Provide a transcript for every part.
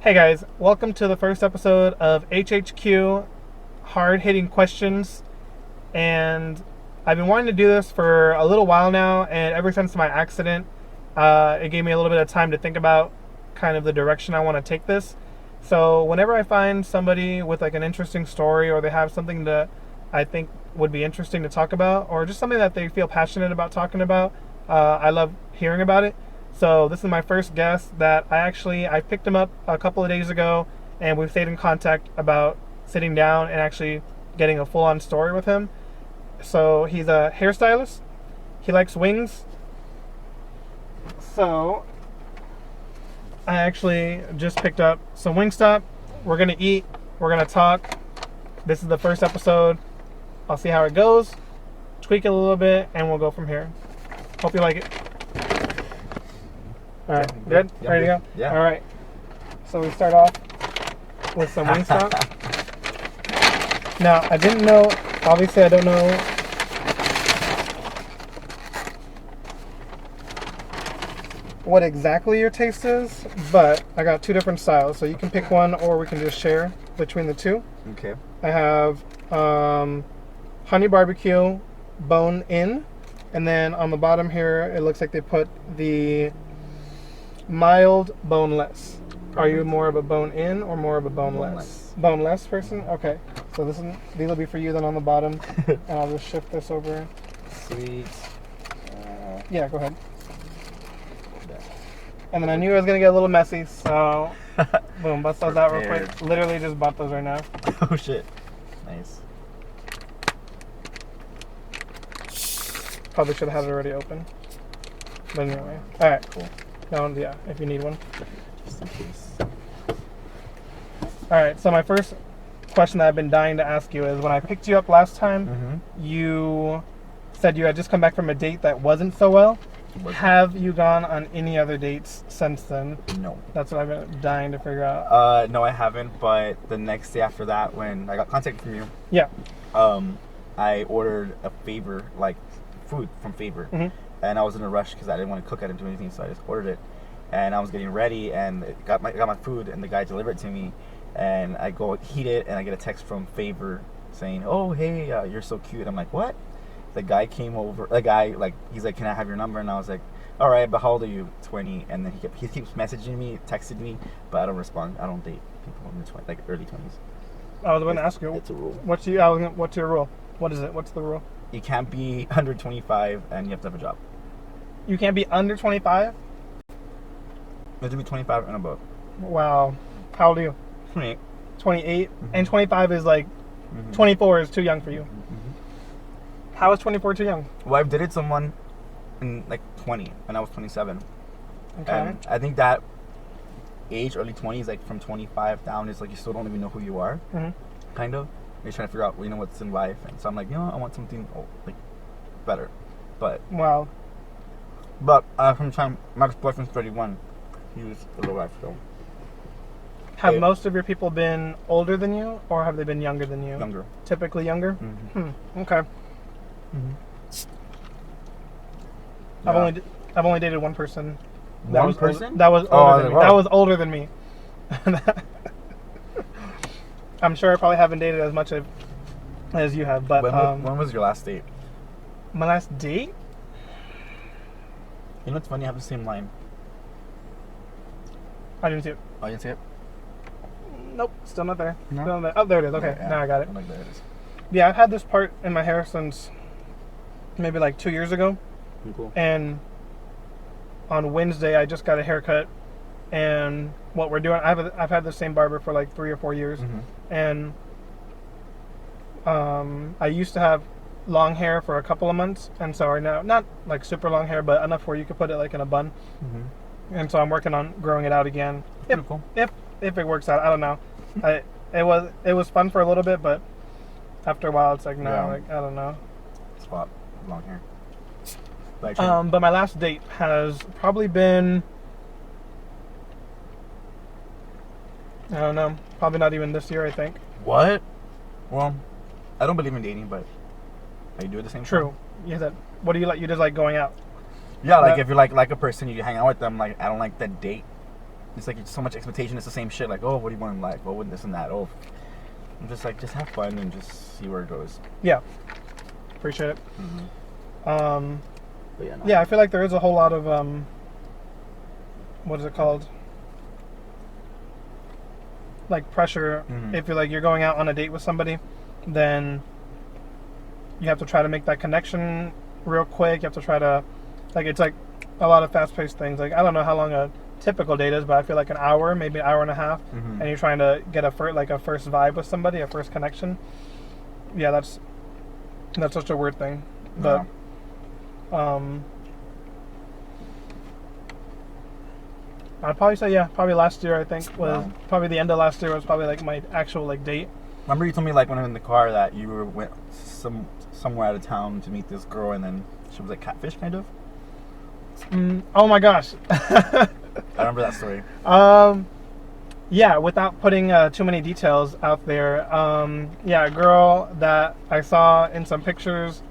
Hey guys, welcome to the first episode of HHQ Hard-Hitting Questions. And I've been wanting to do this for a little while now, and ever since my accident, it gave me a little bit of time to think about kind of the direction I want to take this. So whenever I find somebody with like an interesting story, or they have something that I think would be interesting to talk about, or just something that they feel passionate about talking about, I love hearing about it. So this is my first guest that I picked him up a couple of days ago, and we've stayed in contact about sitting down and actually getting a full-on story with him. So he's a hairstylist. He likes wings. So I actually just picked up some Wingstop. We're gonna eat. We're gonna talk. This is the first episode. I'll see how it goes. Tweak it a little bit, and we'll go from here. Hope you like it. All right, good? Yeah, ready to go? Yeah. All right. So we start off with some Wingstop. Now, I didn't know, obviously I don't know what exactly your taste is, but I got two different styles. So you can pick one, or we can just share between the two. Okay. I have honey barbecue bone in, and then on the bottom here it looks like they put the mild boneless. Are you more of a bone in or more of a boneless? Boneless person? Okay. So these will be for you then on the bottom, and I'll just shift this over. Sweet. Yeah, go ahead. And then I knew it was gonna get a little messy, so boom, bust those out real quick. Literally just bought those right now. Oh shit. Nice. Probably should have had it already open. But anyway. Alright, cool. Yeah, if you need one. Just in case. Alright, so my first question that I've been dying to ask you is, when I picked you up last time, you said you had just come back from a date that wasn't so well. Have you gone on any other dates since then? No. That's what I've been dying to figure out. No, I haven't. But the next day after that, when I got contact from you, Yeah. I ordered a favor, like food from Favor, and I was in a rush because I didn't want to cook. I didn't do anything, so I just ordered it. And I was getting ready, and got my food, and the guy delivered it to me, and I go eat it, and I get a text from Favor saying, "Oh, hey, you're so cute." I'm like, "What?" The guy came over. The guy, he's like, "Can I have your number?" And I was like, "All right, but how old are you?" 20. And then he keeps messaging me, texted me, but I don't respond. I don't date people in their early 20s. I was going to ask you. It's a rule. What's your rule? What is it? What's the rule? You can't be under 25, and you have to have a job. You can't be under 25? You have to be 25 and above. Wow. How old are you? 28. 28? And 25 is like, 24 is too young for you. How is 24 too young? Well, I've dated someone in 20, and I was 27. Okay. And I think that age, early 20s, like from 25 down, is like you still don't even know who you are, kind of. You're trying to figure out, what's in life. And so I'm like, I want something better. But Wow. from time, my boyfriend's 31. He was a little after. So. Have most of your people been older than you, or have they been younger than you? Younger. Typically younger? Okay. Yeah. I've only dated one person. One person? That was older than me. wow. That was older than me. I'm sure I probably haven't dated as much as you have, but When was your last date? my last date? You know what's funny? I have the same line. I didn't see it. Oh, you didn't see it? Nope, still not there. No? Still not there. Oh, there it is. Okay, Yeah. now I got it. I'm like, there it is. Yeah, I've had this part in my hair since maybe 2 years ago. Cool. And on Wednesday, I just got a haircut. And what we're doing, I've had the same barber for 3 or 4 years. And I used to have long hair for a couple of months. And so right now, not super long hair, but enough where you could put it in a bun. And so I'm working on growing it out again. Cool. If it works out, I don't know. It was fun for a little bit, but after a while, it's I don't know. Spot. Long hair. But my last date has probably been, I don't know, probably not even this year, I think. What? Well, I don't believe in dating, but you do it the same True. time. You said, what do you like? You just like going out? Yeah, if you like a person, you hang out with them. I don't like the date it's like so much expectation. It's the same shit. Like, oh, what do you want in life? Oh, what this and that. Oh, I'm just like, just have fun and just see where it goes. Yeah. Appreciate it. But yeah, no. Yeah, I feel like there is a whole lot of what is it called? Like pressure. If you're going out on a date with somebody, then you have to try to make that connection real quick. You have to try to, like, it's like a lot of fast-paced things. Like, I don't know how long a typical date is, but I feel like an hour, maybe an hour and a half, and you're trying to get a first vibe with somebody, a first connection. Yeah, that's such a weird thing. But I'd probably say probably last year. I think was probably the end of last year was probably like my actual like date. Remember you told me like when I was in the car that you went somewhere out of town to meet this girl and then she was like catfish kind of. Oh my gosh. I remember that story. Yeah, without putting too many details out there. Yeah, a girl that I saw in some pictures,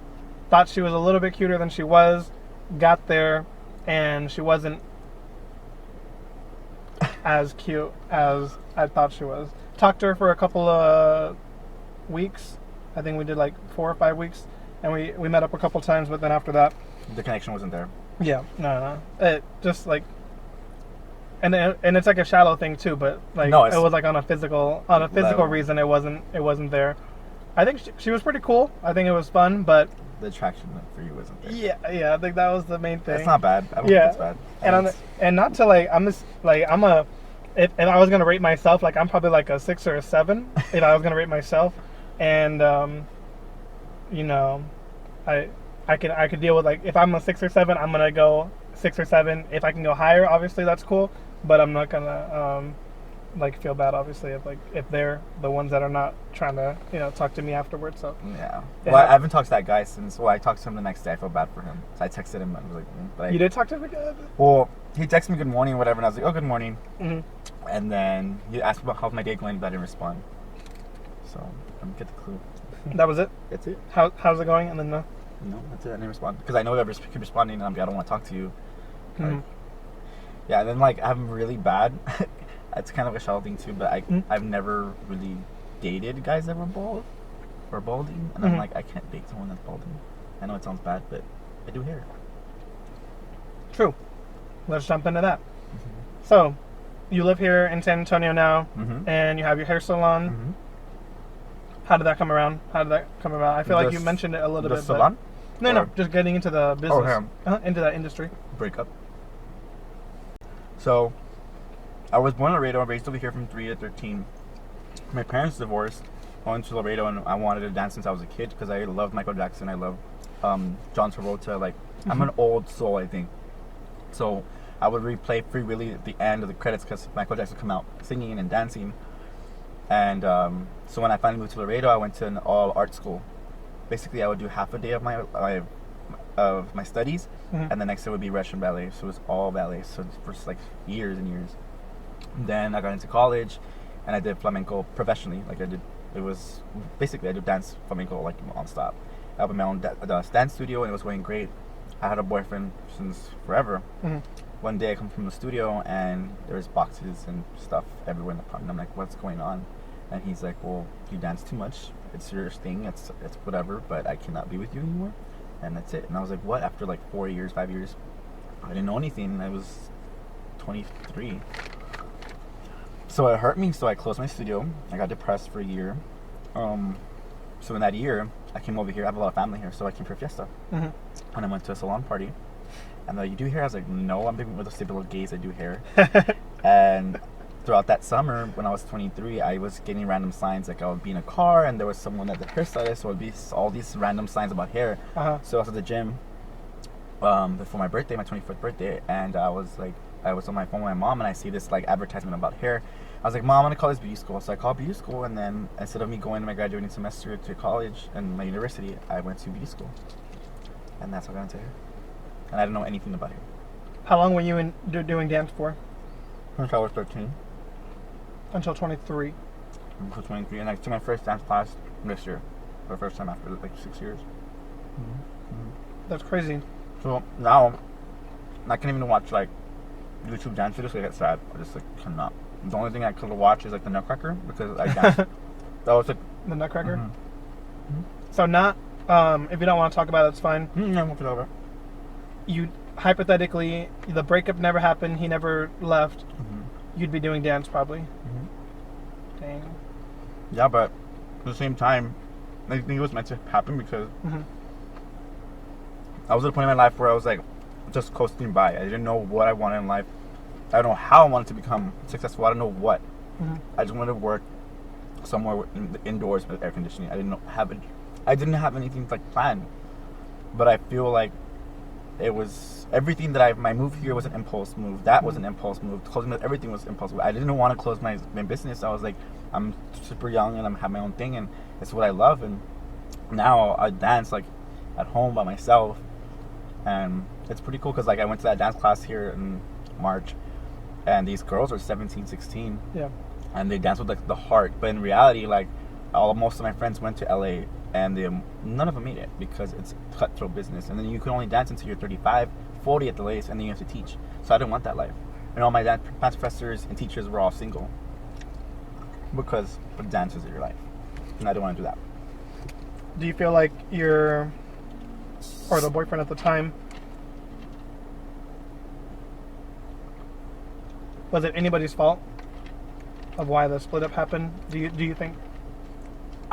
thought she was a little bit cuter than she was, got there, and she wasn't as cute as I thought she was. Talked to her for a couple of weeks. I think we did like 4 or 5 weeks, and we met up a couple times, but then after that, the connection wasn't there. Yeah, no. It just like, and it's like a shallow thing too, but like it was like on a physical reason it wasn't there. I think she was pretty cool. I think it was fun, but the attraction for you wasn't there. Yeah. I think that was the main thing. It's not bad. I don't think it's bad. And not to like, if I was gonna rate myself, like I'm probably like a 6 or a 7 if I was gonna rate myself, and you know, I could deal with, like, if I'm a 6 or 7, I'm gonna go 6 or 7. If I can go higher, obviously that's cool, but I'm not gonna like feel bad obviously if they're the ones that are not trying to talk to me afterwards. So yeah. Well, I haven't talked to that guy since. Well, I talked to him the next day. I felt bad for him, so I texted him and I was like, you did talk to him again? Well, he texted me good morning or whatever, and I was like, oh, good morning. And then he asked me about how's my day going, but I didn't respond. So I didn't get the clue. That was it. That's it. How's it going? And then no, that's it. I didn't respond because I know that I keep responding, and I'm like, I don't want to talk to you. Like, yeah, and then like I'm really bad. It's kind of a shallow thing too, but I've never really dated guys that were bald or balding, and I'm like, I can't date someone that's balding. I know it sounds bad, but I do hair. True. Let's jump into that. So, you live here in San Antonio now, and you have your hair salon. How did that come around? I feel like you mentioned it a little bit. The salon? No, just getting into the business. Into that industry. Breakup. So, I was born in Laredo, raised over here from 3 to 13. My parents divorced. I went to Laredo, and I wanted to dance since I was a kid because I loved Michael Jackson. I love John Travolta. Like, I'm an old soul, I think. So I would replay Free Willy at the end of the credits because Michael Jackson would come out singing and dancing. And so when I finally moved to Laredo, I went to an all art school. Basically, I would do half a day of my studies, and the next day would be Russian ballet. So it was all ballet. So for like years and years. Then I got into college, and I did flamenco professionally. Like I did dance flamenco like non-stop. I opened my own dance studio, and it was going great. I had a boyfriend since forever. One day I come from the studio, and there's boxes and stuff everywhere in the apartment. I'm like, what's going on? And he's like, well, you dance too much. It's your thing. It's whatever, but I cannot be with you anymore. And that's it. And I was like, what? After like 4 years, 5 years, I didn't know anything. I was 23. So it hurt me, so I closed my studio. I got depressed for a year. So in that year, I came over here. I have a lot of family here, so I came for a fiesta. And I went to a salon party. And they're like, you do hair? I was like, no, I'm with the typical gays that do hair. And throughout that summer, when I was 23, I was getting random signs. Like I would be in a car, and there was someone at the hairstylist, so it would be all these random signs about hair. So I was at the gym before my birthday, my 24th birthday, and I was on my phone with my mom, and I see this like advertisement about hair. I was like, Mom, I'm gonna call this beauty school. So I called beauty school, and then instead of me going to my graduating semester to college and my university, I went to beauty school, and that's how I got into hair. And I didn't know anything about hair. How long were you doing dance for? Since I was 13. Until 23. Until 23, and I took my first dance class this year, for the first time after like 6 years. That's crazy. So now, I can't even watch like YouTube dance videos, I get sad. I just like cannot. The only thing I could watch is like the Nutcracker because I dance. That was like The Nutcracker. Mm-hmm. So not. If you don't want to talk about it, it's fine. Yeah, we'll get over. You hypothetically, the breakup never happened. He never left. Mm-hmm. You'd be doing dance probably. Mm-hmm. Dang. Yeah, but at the same time, I think it was meant to happen because I was at a point in my life where I was like just coasting by. I didn't know what I wanted in life. I don't know how I wanted to become successful. I don't know what. I just wanted to work somewhere indoors with air conditioning. I didn't have anything like planned. But I feel like it was everything that my move here was an impulse move. That was an impulse move. Closing everything was impulse move. I didn't want to close my business. I was like, I'm super young and I'm have my own thing and it's what I love. And now I dance like at home by myself, and it's pretty cool because like I went to that dance class here in March, and these girls are 17, 16. Yeah. And they dance with like the heart. But in reality, like most of my friends went to LA. And none of them made it because it's cutthroat business. And then you can only dance until you're 35, 40 at the latest, and then you have to teach. So I didn't want that life. And all my dance professors and teachers were all single because the dance is your life. And I didn't want to do that. Do you feel like the boyfriend at the time, was it anybody's fault of why the split up happened? Do you think?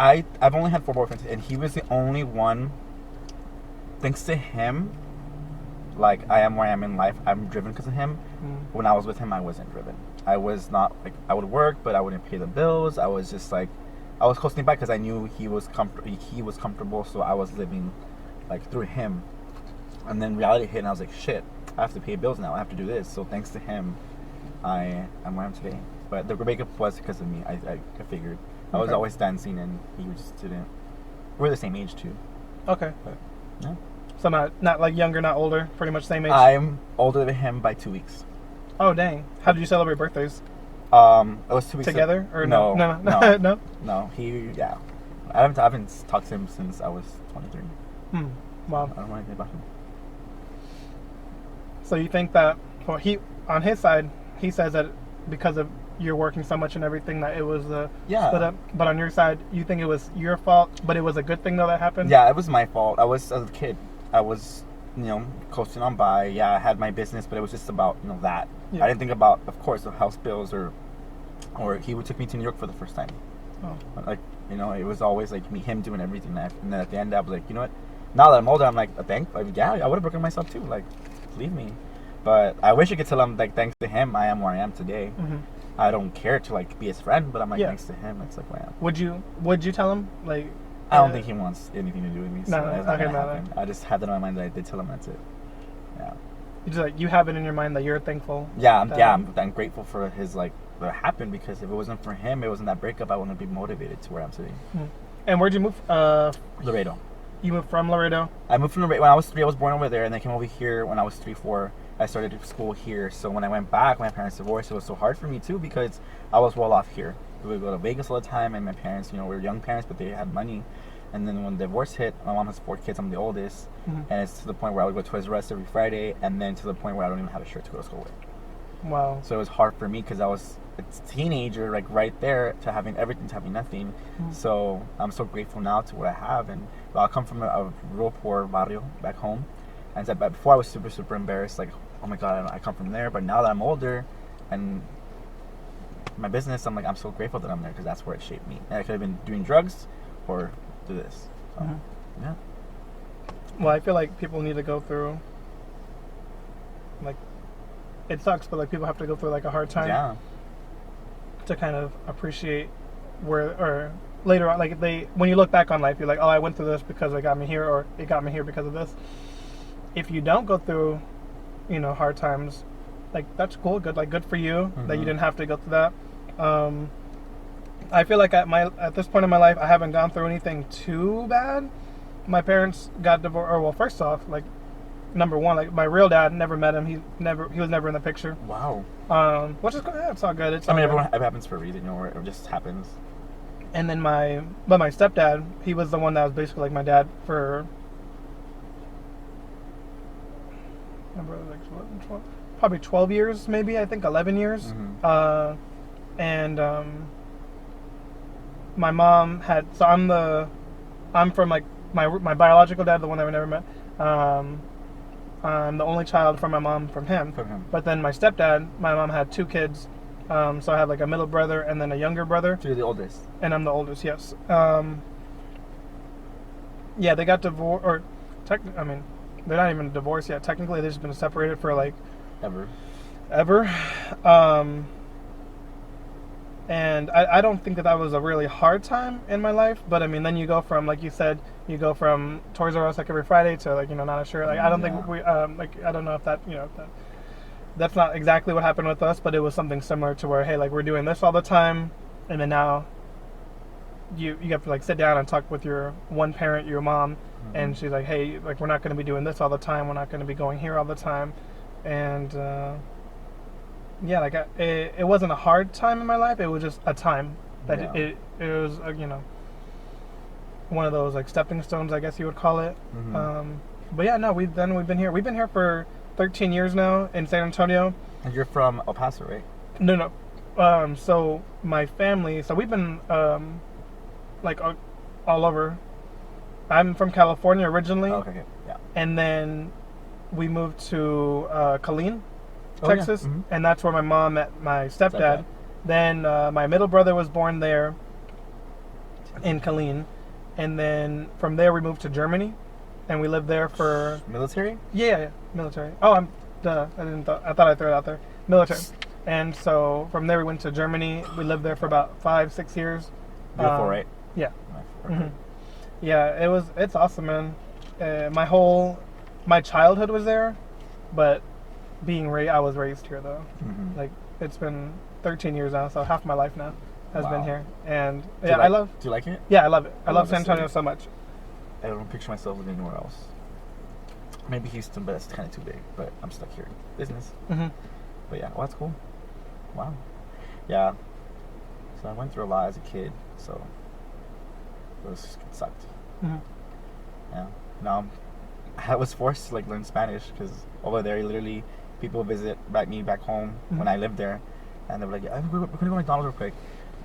I've only had 4 boyfriends, and he was the only one. Thanks to him, like I am where I am in life. I'm driven because of him. When I was with him, I wasn't driven. I was not like I would work, but I wouldn't pay the bills. I was just like I was coasting by because I knew he was comfortable, so I was living like through him. And then reality hit, and I was like, shit, I have to pay bills now. I have to do this. So thanks to him, I am where I am today. But the breakup was because of me. I figured. I was always dancing, and he just didn't. We're the same age too. Okay. But, yeah. So not like younger, not older. Pretty much same age. I'm older than him by 2 weeks. Oh dang! How did you celebrate birthdays? It was 2 weeks together or no? No. No. I haven't talked to him since I was 23. Wow. I don't know anything about him. So you think that? Well, he on his side, he says that because of you're working so much and everything that it was split up. But on your side, you think it was your fault, but it was a good thing though that happened? Yeah, it was my fault. I was as a kid. I was, coasting on by. Yeah, I had my business, but it was just about, that. Yeah. I didn't think about, of course, the house bills or he took me to New York for the first time. Oh. Like, it was always like him doing everything. And then at the end, I was like, you know what? Now that I'm older, I'm like, yeah, I would have broken myself too. Like, leave me. But I wish I could tell him, like, thanks to him, I am where I am today. I don't care to like be his friend, but I'm like thanks to him, it's like wow. Would you tell him like? I don't think he wants anything to do with me. So no, it's not gonna happen. I just had that in my mind that I did tell him that's it. Yeah. You just like you have it in your mind that you're thankful. Yeah, I'm grateful for his like what happened because if it wasn't for him, it wasn't that breakup. I wouldn't be motivated to where I'm today. And where'd you move? Laredo. You moved from Laredo? I moved from Laredo when I was 3. I was born over there, and I came over here when I was 3, 4. I started school here, so when I went back, my parents divorced. It was so hard for me too because I was well off here. We would go to Vegas all the time, and my parents, we were young parents, but they had money. And then when the divorce hit, my mom has 4 kids. I'm the oldest, and it's to the point where I would go to Toys R Us every Friday, and then to the point where I don't even have a shirt to go to school with. Wow. So it was hard for me because I was a teenager, like right there, to having everything to having nothing. So I'm so grateful now to what I have, and I come from a real poor barrio back home, and so, but before I was super, super embarrassed, like, oh my God, I come from there. But now that I'm older and my business, I'm like, I'm so grateful that I'm there because that's where it shaped me. And I could have been doing drugs or do this. So, yeah. Well, I feel like people need to go through, like, it sucks, but like people have to go through like a hard time to kind of appreciate or later on, like when you look back on life, you're like, oh, I went through this because it got me here, or it got me here because of this. If you don't go through hard times, like that's cool, good for you that you didn't have to go through that. I feel like at this point in my life, I haven't gone through anything too bad. My parents got divorced, or well, first off, like number one, like my real dad, never met him. He was never in the picture. Wow. Which is good. Yeah, it's all good. It happens for a reason, it just happens. And then my stepdad, he was the one that was basically like my dad for. probably 12 years, maybe. I think 11 years. And my mom had. So I'm from like my biological dad, the one that we never met. I'm the only child from my mom from him. But then my stepdad, my mom had 2 kids. So I have like a middle brother and then a younger brother. So you're the oldest. And I'm the oldest. Yes. Yeah, they got divorced, or I mean, they're not even divorced yet. Technically, they've just been separated for like ever. And I don't think that was a really hard time in my life. But I mean, then you go from, like you said, you go from Toys R Us like every Friday to like, not sure. Like I don't think we like, I don't know if that that's not exactly what happened with us, but it was something similar to where, hey, like we're doing this all the time, and then now you have to like sit down and talk with your one parent, your mom, and she's like, hey, like we're not going to be doing this all the time. We're not going to be going here all the time, and yeah, like it wasn't a hard time in my life. It was just a time that it was one of those like stepping stones, I guess you would call it. But yeah, no, we've been here. We've been here for 13 years now in San Antonio. And you're from El Paso, right? No. So my family, so we've been like all over. I'm from California originally. Okay, yeah. And then we moved to Killeen, Texas, and that's where my mom met my stepdad. Then my middle brother was born there in Killeen, and then from there we moved to Germany, and we lived there for military. Yeah, military. Oh, I thought I threw it out there. Military. And so from there we went to Germany. We lived there for about 5-6 years. Beautiful, right? Yeah. Okay. Yeah, it's awesome, man. My childhood was there, but I was raised here though. Like it's been 13 years now, so half my life now has been here. And yeah, do you like it? Yeah, I love it. I love San Antonio so much. I don't picture myself living anywhere else. Maybe Houston, but it's kind of too big. But I'm stuck here. Business. But yeah, well, that's cool. Wow. Yeah. So I went through a lot as a kid, so it sucked. Yeah. Now I was forced to like learn Spanish because over there, literally, people visit me back home when I lived there, and they were like, yeah, we're gonna go to McDonald's real quick,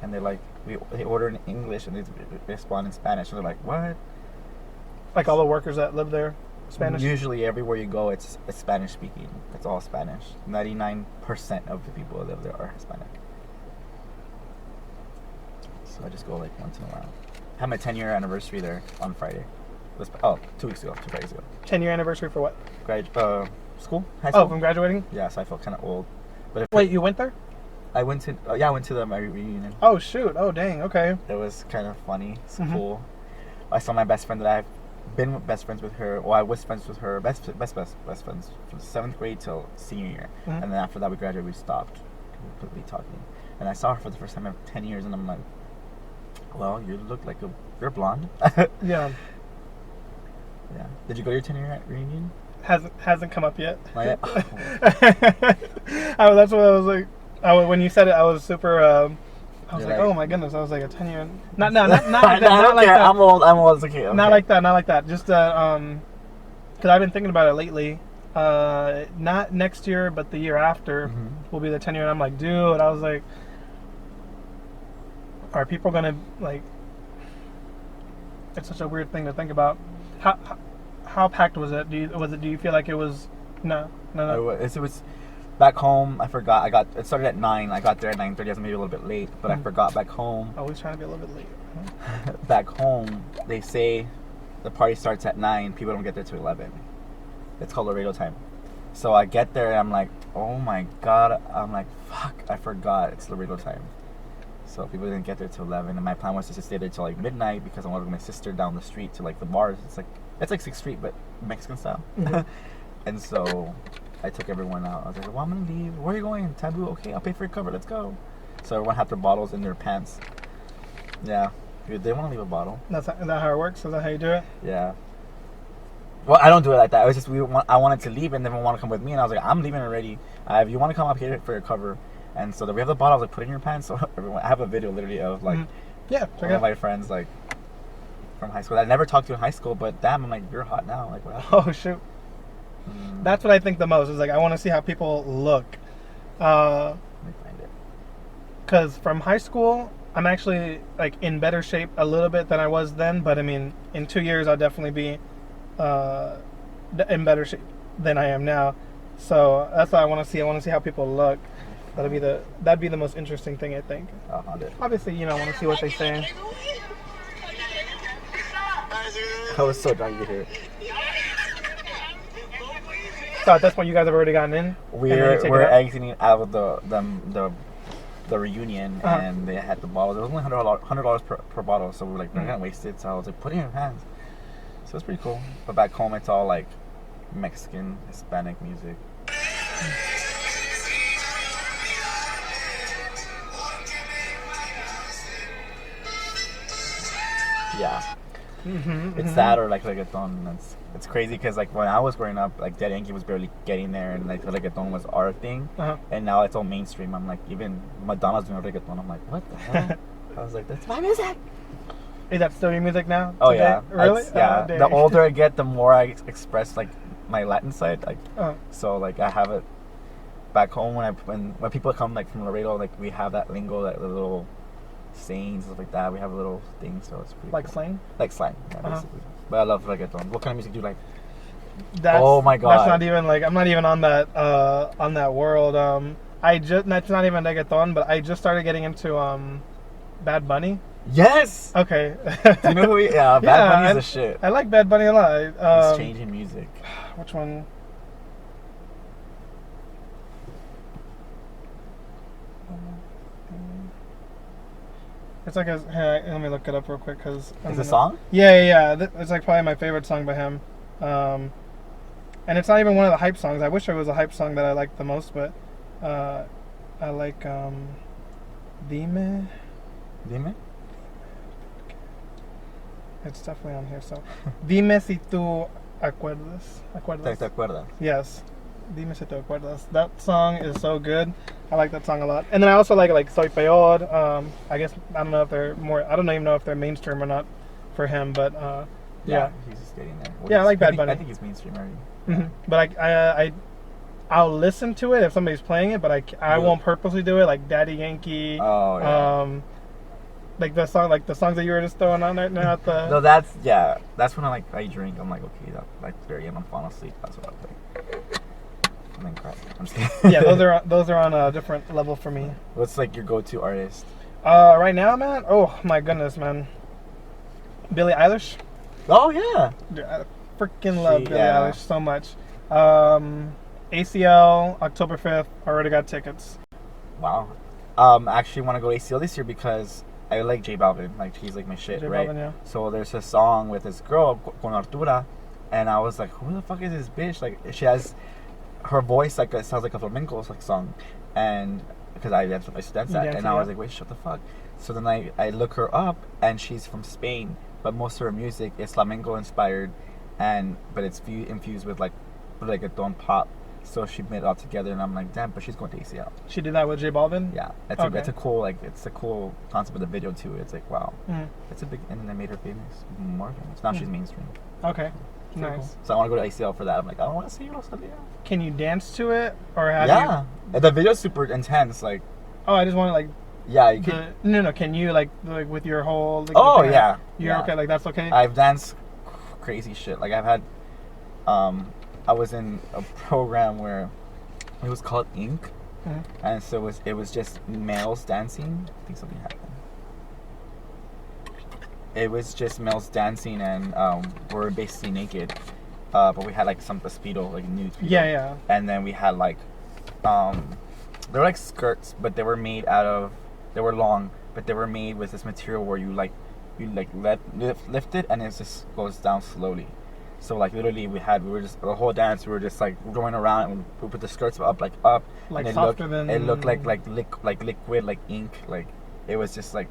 and they're like, they order in English and they respond in Spanish, and they're like, what? Like all the workers that live there, Spanish? Usually everywhere you go, it's Spanish speaking. It's all Spanish. 99% of the people that live there are Hispanic. So I just go like once in a while. I had my 10-year anniversary there on Friday. 2 weeks ago, 2 Fridays ago. 10-year anniversary for what? School, high school. Oh, from graduating? Yeah, so I felt kind of old. But wait, you went there? I went to my reunion. Oh shoot! Oh dang! Okay. It was kind of funny. It's cool. I saw my best friend that I've been best friends with her. Well, I was friends with her, best friends from 7th grade till senior year, and then after that we graduated. We stopped completely talking, and I saw her for the first time in 10 years, and I'm like, well, you look like you're blonde. Yeah. Yeah. Did you go to your 10-year reunion? Hasn't come up yet. Not yet? That's what I was like. When you said it, I was super. I was like, oh my goodness! I was like a 10-year. Not like that. Not like that. I'm old as a kid. Okay. Not like that. Just because I've been thinking about it lately. Not next year, but the year after will be the 10-year. And I'm like, dude. I was like, are people gonna like? It's such a weird thing to think about. How packed was it? Do you feel like it was? No. It was back home. I forgot. It started at 9. I got there at 9:30. I was maybe a little bit late, but I forgot back home. Always trying to be a little bit late. Back home, they say the party starts at 9. People don't get there till 11. It's called Laredo time. So I get there and I'm like, oh my god. I'm like, fuck. I forgot it's Laredo time. So people didn't get there till 11, and my plan was to stay there till like midnight because I wanted to go with my sister down the street to like the bars. It's like 6th Street, but Mexican style. And so I took everyone out. I was like, well, I'm gonna leave. Where are you going? Taboo? Okay, I'll pay for your cover. Let's go. So everyone had their bottles in their pants. Yeah, they want to leave a bottle. Is that how it works? Is that how you do it? Yeah. Well, I don't do it like that. It was just I wanted to leave, and everyone wanted to come with me, and I was like, I'm leaving already. If you want to come up here for your cover. And so we have the bottle. I was like, put it in your pants. So everyone, I have a video literally of like, one of my friends like from high school that I never talked to in high school. But damn, I'm like, you're hot now. Like, what happened? Oh shoot. That's what I think the most. Is like I want to see how people look. Let me find it. Because from high school, I'm actually like in better shape a little bit than I was then. But I mean, in 2 years, I'll definitely be in better shape than I am now. So that's what I want to see. I want to see how people look. That'd be the most interesting thing, I think. I found it. Obviously, I want to see what they say. I was so drunk to hear it. So at this point, you guys have already gotten in. We're exiting out of the reunion, and they had the bottles. It was only $100 per bottle, so we're like, we're gonna waste it. So I was like, put it in your hands. So it's pretty cool. But back home, it's all like Mexican, Hispanic music. Yeah. It's sad or like reggaeton. It's crazy because like when I was growing up, like Daddy Yankee was barely getting there, and like reggaeton was our thing, and now it's all mainstream. I'm like, even Madonna's doing reggaeton. I'm like, what the hell? I was like, that's my music. Is that still your music now? Oh today? yeah, Really? yeah. The older I get, the more I express like my Latin side. Like, so like I have it back home when people come like from Laredo, like we have that lingo, that little sayings, stuff like that. We have a little thing, so it's pretty like cool. slang. Like slang, yeah, basically. But I love reggaeton. What kind of music do you like? Oh my god, that's not even like I'm not even on that world. That's not even reggaeton, but I just started getting into Bad Bunny. Yes. Okay. Do you know who? Bad Bunny's the shit. I like Bad Bunny a lot. He's changing music. Which one? It's like let me look it up real quick because it's a song. Yeah. It's like probably my favorite song by him, and it's not even one of the hype songs. I wish it was a hype song that I liked the most, but I like Dime. Dime. It's definitely on here. So, Dime si tú acuerdas. ¿Te acuerdas? Yes. Dime si tú acuerdas. That song is so good. I like that song a lot. And then I also like Soy Peor. I guess I don't know if they're more. I don't even know if they're mainstream or not for him. But yeah, he's just getting there. Yeah, I like Bad Bunny. I think he's mainstream already. Yeah. But I'll listen to it if somebody's playing it. But I won't purposely do it. Like Daddy Yankee. Oh yeah. Like the songs that you were just throwing on there now at the. No, that's when I drink. I'm like, okay, that's very and I'm falling asleep. That's what I play. And then cry. I'm just kidding. Yeah, those are on a different level for me. What's like your go-to artist? Right now, man. Oh my goodness, man. Billie Eilish. Oh yeah. Dude, I freaking love Billie Eilish so much. ACL October 5th. Already got tickets. Wow. I actually want to go ACL this year because I like J Balvin. Like he's like my shit, right? Balvin, yeah. So there's a song with this girl con Artura, and I was like, who the fuck is this bitch? Like she has her voice like it sounds like a flamenco like song, and because I used to dance that, and I was like, wait, shut the fuck. So then I look her up, and she's from Spain, but most of her music is flamenco inspired, but it's infused with like reggaeton pop. So she made it all together, and I'm like, damn, but she's going to ACL. She did that with J Balvin? Yeah, it's a cool concept of the video too. It's like, wow, it's a big, and then they made her more famous. Now she's mainstream. Okay, nice. Cool. So I want to go to ACL for that. I'm like, I don't want to see Rosalia. Can you dance to it, or have you? The video's super intense. Like, oh, I just want to like. Yeah, you can. No. Can you like with your whole? Like, oh yeah. You're okay. Like that's okay. I've danced crazy shit. Like I've had, I was in a program where it was called Ink, and so it was just males dancing. I think something happened. It was just males dancing, and we're basically naked, but we had like a speedo, like nude speedo. Yeah. And then we had like, they were like skirts, but they were long, but they were made with this material where you lift it, and it just goes down slowly. So like literally we were just the whole dance we were just like going around and we put the skirts up like and it looked like liquid like ink, like it was just like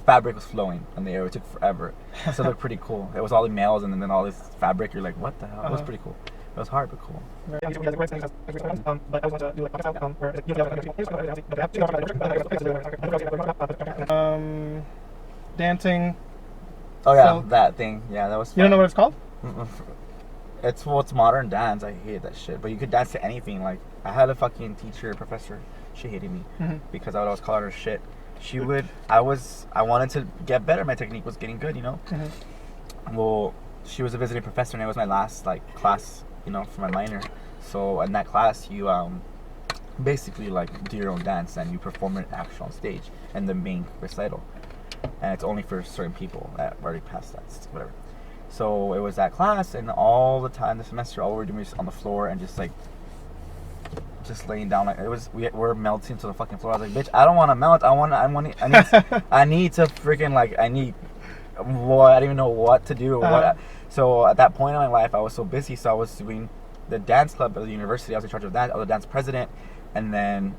fabric was flowing in the air. It took forever. So it looked pretty cool. It was all the males and then all this fabric. You're like, what the hell? It was pretty cool. It was hard but cool. Dancing. Oh yeah, that thing. Yeah, that was fun. You don't know what it's called? It's modern dance. I hate that shit. But you could dance to anything. Like I had a fucking professor. She hated me because I would always call her shit. She would. I wanted to get better. My technique was getting good. You know. Well, she was a visiting professor, and it was my last like class. You know, for my minor. So in that class, you basically like do your own dance and you perform it actually on stage in the main recital, and it's only for certain people that already passed that, whatever. So it was that class, and all the time the semester, all we were doing was on the floor and just laying down. Like we're melting to the fucking floor. I was like, bitch, I don't want to melt. I need to freaking like I didn't even know what to do. So at that point in my life, I was so busy. So I was doing the dance club at the university. I was in charge of that. I was the dance president, and then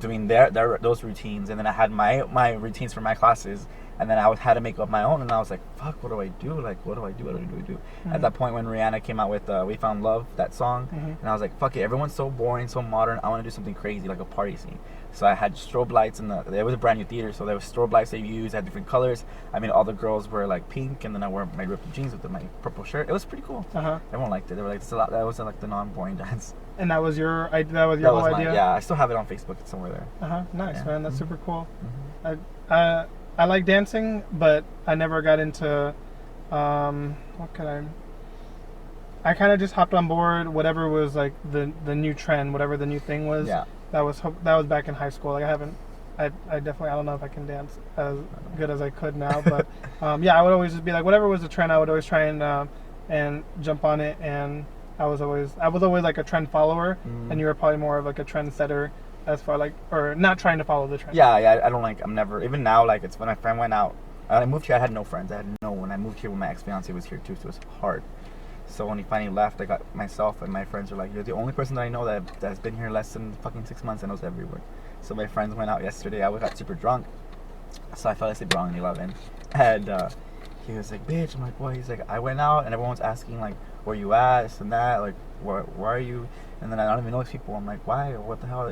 doing those routines, and then I had my routines for my classes. And then I had to make up my own, and I was like, fuck, what do I do? Like, what do I do? At that point when Rihanna came out with We Found Love, that song, and I was like, fuck it, everyone's so boring, so modern, I want to do something crazy, like a party scene. So I had strobe lights, it was a brand new theater, so there was strobe lights they used, had different colors. I mean, all the girls were like pink, and then I wore my ripped jeans with my purple shirt. It was pretty cool. Everyone liked it. They were like, that was like the non-boring dance. And that was your whole idea? Yeah, I still have it on Facebook. It's somewhere there. Nice, yeah. Man. That's super cool. I like dancing, but I never got into, what could I kind of just hopped on board whatever was like the new trend, whatever the new thing was. Yeah. That was back in high school. Like I definitely, I don't know if I can dance as good as I could now, but yeah, I would always just be like, whatever was the trend, I would always try and jump on it, and I was always like a trend follower, and you were probably more of like a trend setter. As far like, or not trying to follow the trend. Yeah, I don't like, I'm never, even now, like, it's when my friend went out, I moved here, I had no friends, when I moved here when my ex-fiance was here too, so it was hard. So when he finally left, I got myself and my friends were like, you're the only person that I know that's been here less than fucking 6 months and knows everywhere. So my friends went out yesterday, I got super drunk, so I fell asleep around 11, and he was like, bitch, I'm like, what? He's like, I went out and everyone was asking, like, where you at, this and that, like, where are you? And then I don't even know these people. I'm like, why? What the hell?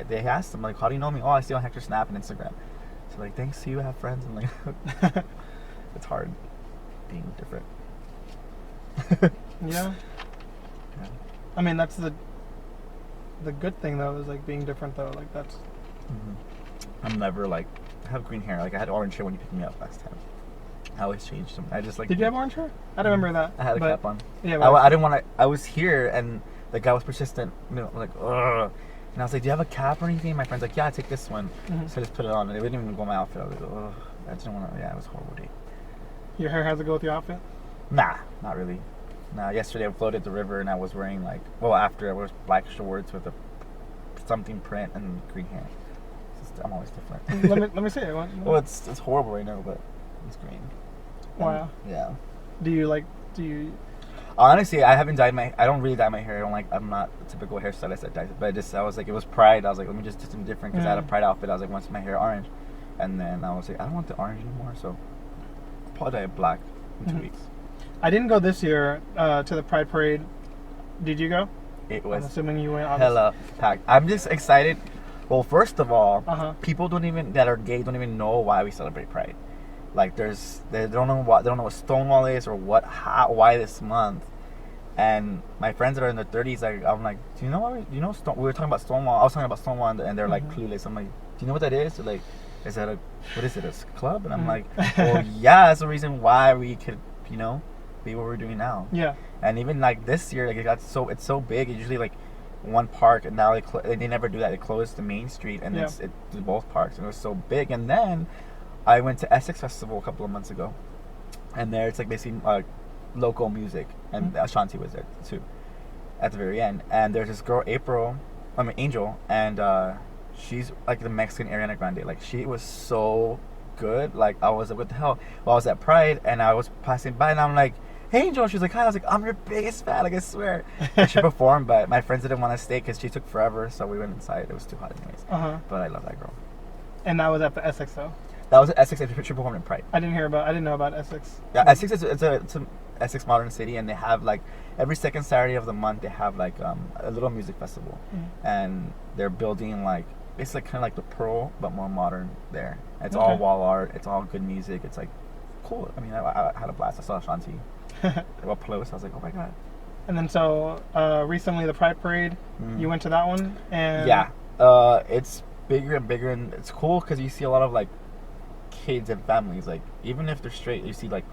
They asked him, like, how do you know me? Oh, I see on Hector's Snap and Instagram. So, like, thanks to you, I have friends. I'm like, it's hard being different. Yeah. I mean, that's the good thing, though, is, like, being different, though. Like, that's... I'm never, like, I have green hair. Like, I had orange hair when you picked me up last time. I always changed them. I just, like... Did you have orange hair? I don't remember that. I had a cap on. Yeah, I didn't want to... I was here, and... The guy was persistent, like, ugh. And I was like, do you have a cap or anything? My friend's like, yeah, take this one. So I just put it on, and it didn't even go with my outfit. I was like, ugh. I just didn't want to, yeah, it was a horrible day. Your hair has to go with your outfit? Nah, not really. Nah, yesterday I floated the river, and I was wearing, like, well, after I was black shorts with something print and green hair. I'm always different. let me see it. Well, it's horrible right now, but it's green. Wow. Yeah. Do you... Honestly, I don't really dye my hair. I'm not a typical hairstylist that dyes it. But I was like, it was Pride. I was like, let me just do something different because I had a Pride outfit. I was like, what's my hair orange? And then I was like, I don't want the orange anymore. So I'll probably dye it black in 2 weeks. I didn't go this year to the Pride Parade. Did you go? It was I'm assuming you went. Hella packed. I'm just excited. Well, first of all, people that are gay don't even know why we celebrate Pride. Like they don't know what Stonewall is or why this month. And my friends that are in their 30s, I'm like, do you know we were talking about Stonewall. I was talking about Stonewall, and they're like clueless. I'm like, do you know what that is? They're like, what is it? A club? And I'm like, well, yeah, that's the reason why we could, be what we're doing now. Yeah. And even like this year, like it's so big. It's usually like one park, and now they never do that. They closed the main street, and it's both parks, and it was so big. And then I went to Essex Festival a couple of months ago, and there it's like basically local music, and Ashanti was there too at the very end. And there's this girl Angel, and she's like the Mexican Ariana Grande. Like she was so good. Like I was like, what the hell? Well, I was at Pride, and I was passing by, and I'm like, hey Angel. She's like, hi. I was like, I'm your biggest fan, like I swear. And she performed, but my friends didn't want to stay because she took forever, so we went inside. It was too hot anyways. But I love that girl. And that was at the Essex though. That was at Essex. She performed in Pride. I didn't know about Essex. Yeah, Essex is it's a Essex Modern City, and they have like every second Saturday of the month they have like a little music festival, and they're building like it's like kind of like the Pearl but more modern there. It's all wall art. It's all good music. It's like cool. I mean, I had a blast. I saw Ashanti. up close. I was like, oh my god. And then so recently the Pride Parade, you went to that one, and yeah, it's bigger and bigger, and it's cool because you see a lot of like kids and families. Like even if they're straight, you see like,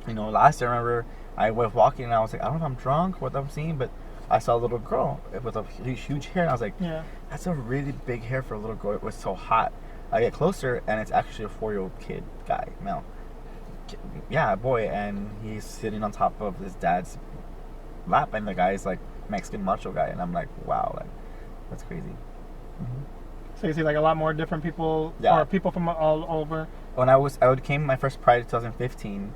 last year I remember I was walking and I was like, I don't know if I'm drunk or what I'm seeing, but I saw a little girl with a huge hair, and I was like, yeah, that's a really big hair for a little girl. It was so hot. I get closer, and it's actually a 4-year-old kid, male. Yeah, boy, and he's sitting on top of his dad's lap, and the guy's like Mexican macho guy, and I'm like, wow, like that's crazy. So you see like a lot more different people, Yeah. or people from all over. When I came my first Pride in 2015,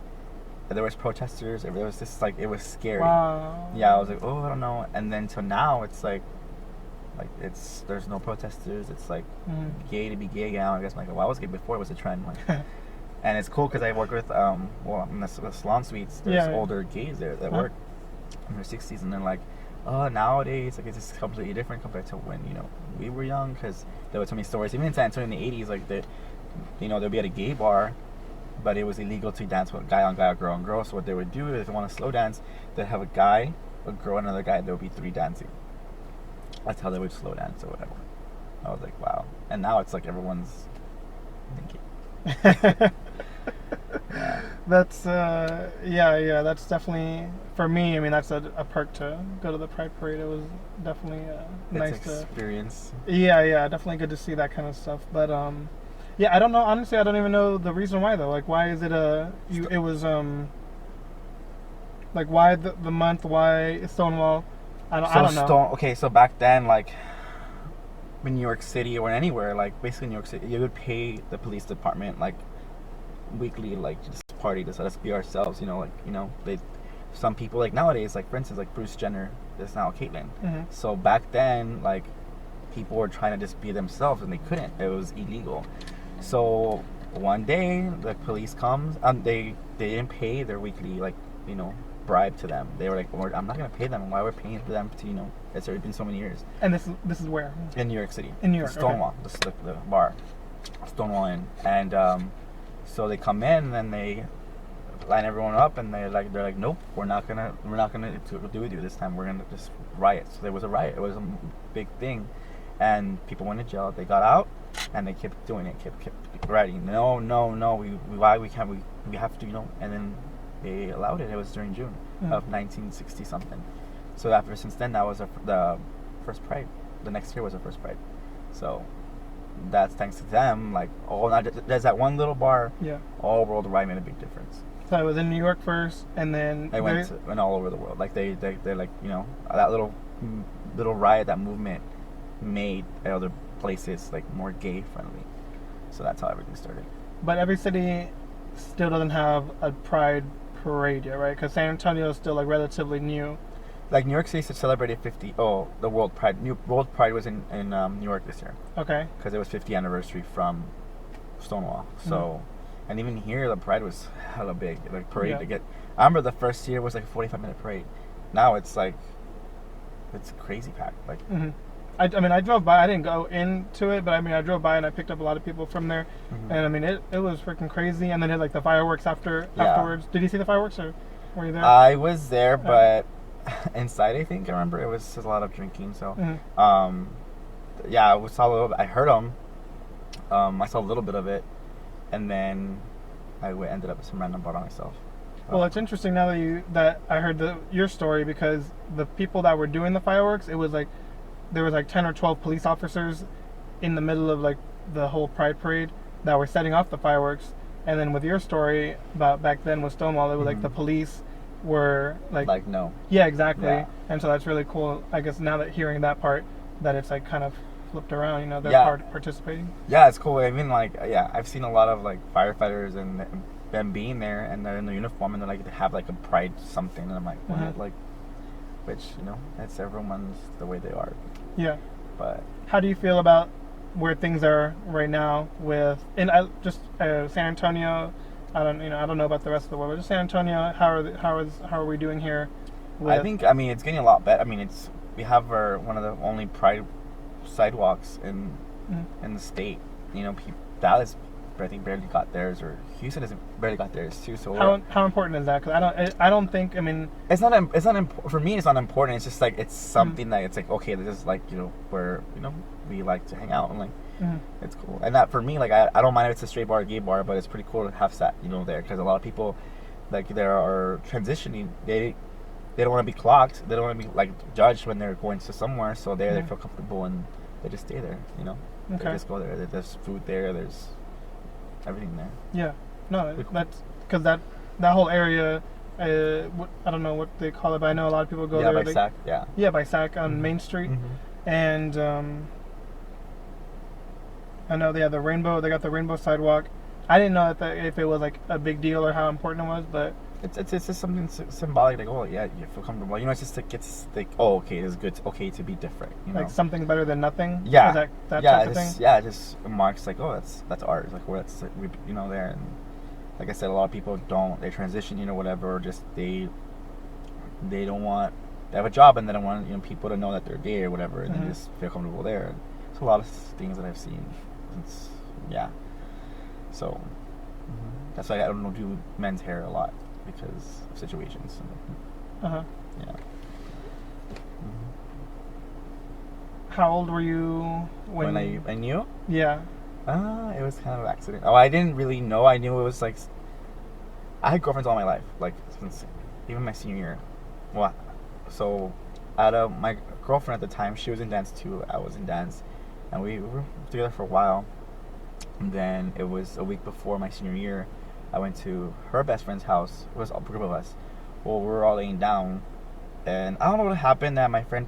there was protesters. There was just like, it was scary. Wow. Yeah, I was like, oh, I don't know. And then to now, it's like there's no protesters. It's like gay to be gay now. I guess like, well, I was gay before it was a trend. Like, and it's cool because I work with in the salon suites. There's older gays there that work in their 60s, and they're like, oh, nowadays like it's just completely different compared to when we were young, because there were so many stories. Even in San Antonio in the 80s, like they'll be at a gay bar, but it was illegal to dance with a guy on guy or girl on girl. So what they would do is, if they want to slow dance, they'd have a guy, a girl, and another guy. There would be 3 dancing. That's how they would slow dance or whatever. I was like, wow. And now it's like everyone's naked. Yeah. That's that's definitely, for me, I mean, that's a perk to go to the Pride Parade. It was definitely nice experience. Yeah, definitely good to see that kind of stuff. But yeah, I don't know, honestly, I don't even know the reason why though. Like, why is it it was like, why the month, why Stonewall? I don't know. Okay, so back then, like in New York City or anywhere, like basically New York City, you would pay the police department like weekly, like just party, just let us be ourselves, some people, like nowadays, like for instance, like Bruce Jenner is now Caitlyn. So back then, like people were trying to just be themselves, and they couldn't. It was illegal. So one day the police comes, they didn't pay their weekly bribe to them. They were like, I'm not gonna pay them. Why we're paying for them to it's already been so many years. And this is where? In New York City. In New York. Stonewall, okay. the bar, Stonewall Inn, and so they come in and they line everyone up, and they're like, nope, we're not gonna do with you this time. We're gonna just riot. So there was a riot. It was a big thing, and people went to jail. They got out, and they kept doing it, kept rioting. No, we can't, we have to, and then they allowed it. It was during June of 1960 something. So since then, that was the first Pride. The next year was the first Pride. So that's thanks to them. Like, there's that one little bar. Yeah. All worldwide made a big difference. So it was in New York first, and then they went all over the world. Like they're like, that little riot, that movement made other places like more gay friendly. So that's how everything started. But every city still doesn't have a Pride parade yet, right? Because San Antonio is still like relatively new. Like New York City celebrated the World Pride. World Pride was in New York this year. Okay. Because it was 50th anniversary from Stonewall. So, and even here the Pride was hella big. Like parade to get. I remember the first year was like a 45-minute parade. Now it's like, it's crazy packed. Like. I mean, I drove by. I didn't go into it, but I mean, I drove by and I picked up a lot of people from there, and I mean, it was freaking crazy. And then they had like the fireworks afterwards. Did you see the fireworks, or were you there? I was there, but inside, I think I remember it was just a lot of drinking. So, yeah, I saw a little. I heard them. I saw a little bit of it, and then I ended up at some random bar by myself. Well, it's interesting now that I heard your story, because the people that were doing the fireworks, it was like, there was like 10 or 12 police officers in the middle of like the whole Pride Parade that were setting off the fireworks. And then with your story about back then with Stonewall, it was like the police were like no. Yeah, exactly. Yeah. And so that's really cool, I guess, now that hearing that part, that it's like kind of flipped around, they're participating. Yeah, it's cool. I mean, like, I've seen a lot of like firefighters and them being there, and they're in the uniform, and they're like, they have like a Pride something, and I'm like, what? Like, which, that's everyone's the way they are. Yeah. But how do you feel about where things are right now San Antonio? I don't know about the rest of the world, but just San Antonio. How are we doing here? I think it's getting a lot better. I mean, we have one of the only Pride sidewalks in the state. That is I think barely got theirs, or Houston isn't barely got theirs too. So How important is that? Because I don't think, I mean, it's not for me. It's not important. It's just like it's something that it's like, okay, this is like, where we like to hang out, and like it's cool. And that for me, like I don't mind if it's a straight bar or gay bar, but it's pretty cool to have that there, because a lot of people like there are transitioning. They don't want to be clocked. They don't want to be like judged when they're going to somewhere. So they feel comfortable and they just stay there. They just go there. There's food there. There's everything there. Yeah, no, that's because that whole area. I don't know what they call it, but I know a lot of people go there. Yeah, by SAC. Yeah, by SAC on Main Street, and I know they have the rainbow. They got the rainbow sidewalk. I didn't know if it was like a big deal or how important it was, but it's just something symbolic. Like, oh yeah, you feel comfortable. It's just like it's like, oh, okay, it's good. It's okay to be different. Like something better than nothing. Yeah, that type of thing. Yeah, it just marks like, oh, that's ours. Like where that's like, we there. And like I said, a lot of people they transition, whatever, or just they don't want. They have a job and they don't want people to know that they're gay or whatever, and they just feel comfortable there. And it's a lot of things that I've seen. So that's why I don't do men's hair a lot, because of situations. Yeah. How old were you when I knew? Yeah. It was kind of an accident. Oh, I didn't really know. I knew it was like, I had girlfriends all my life, like since even my senior year. Well, so my girlfriend at the time, she was in dance too. I was in dance, and we were together for a while. And then it was a week before my senior year, I went to her best friend's house. It was a group of us. Well, we were all laying down, and I don't know what happened. That my friend,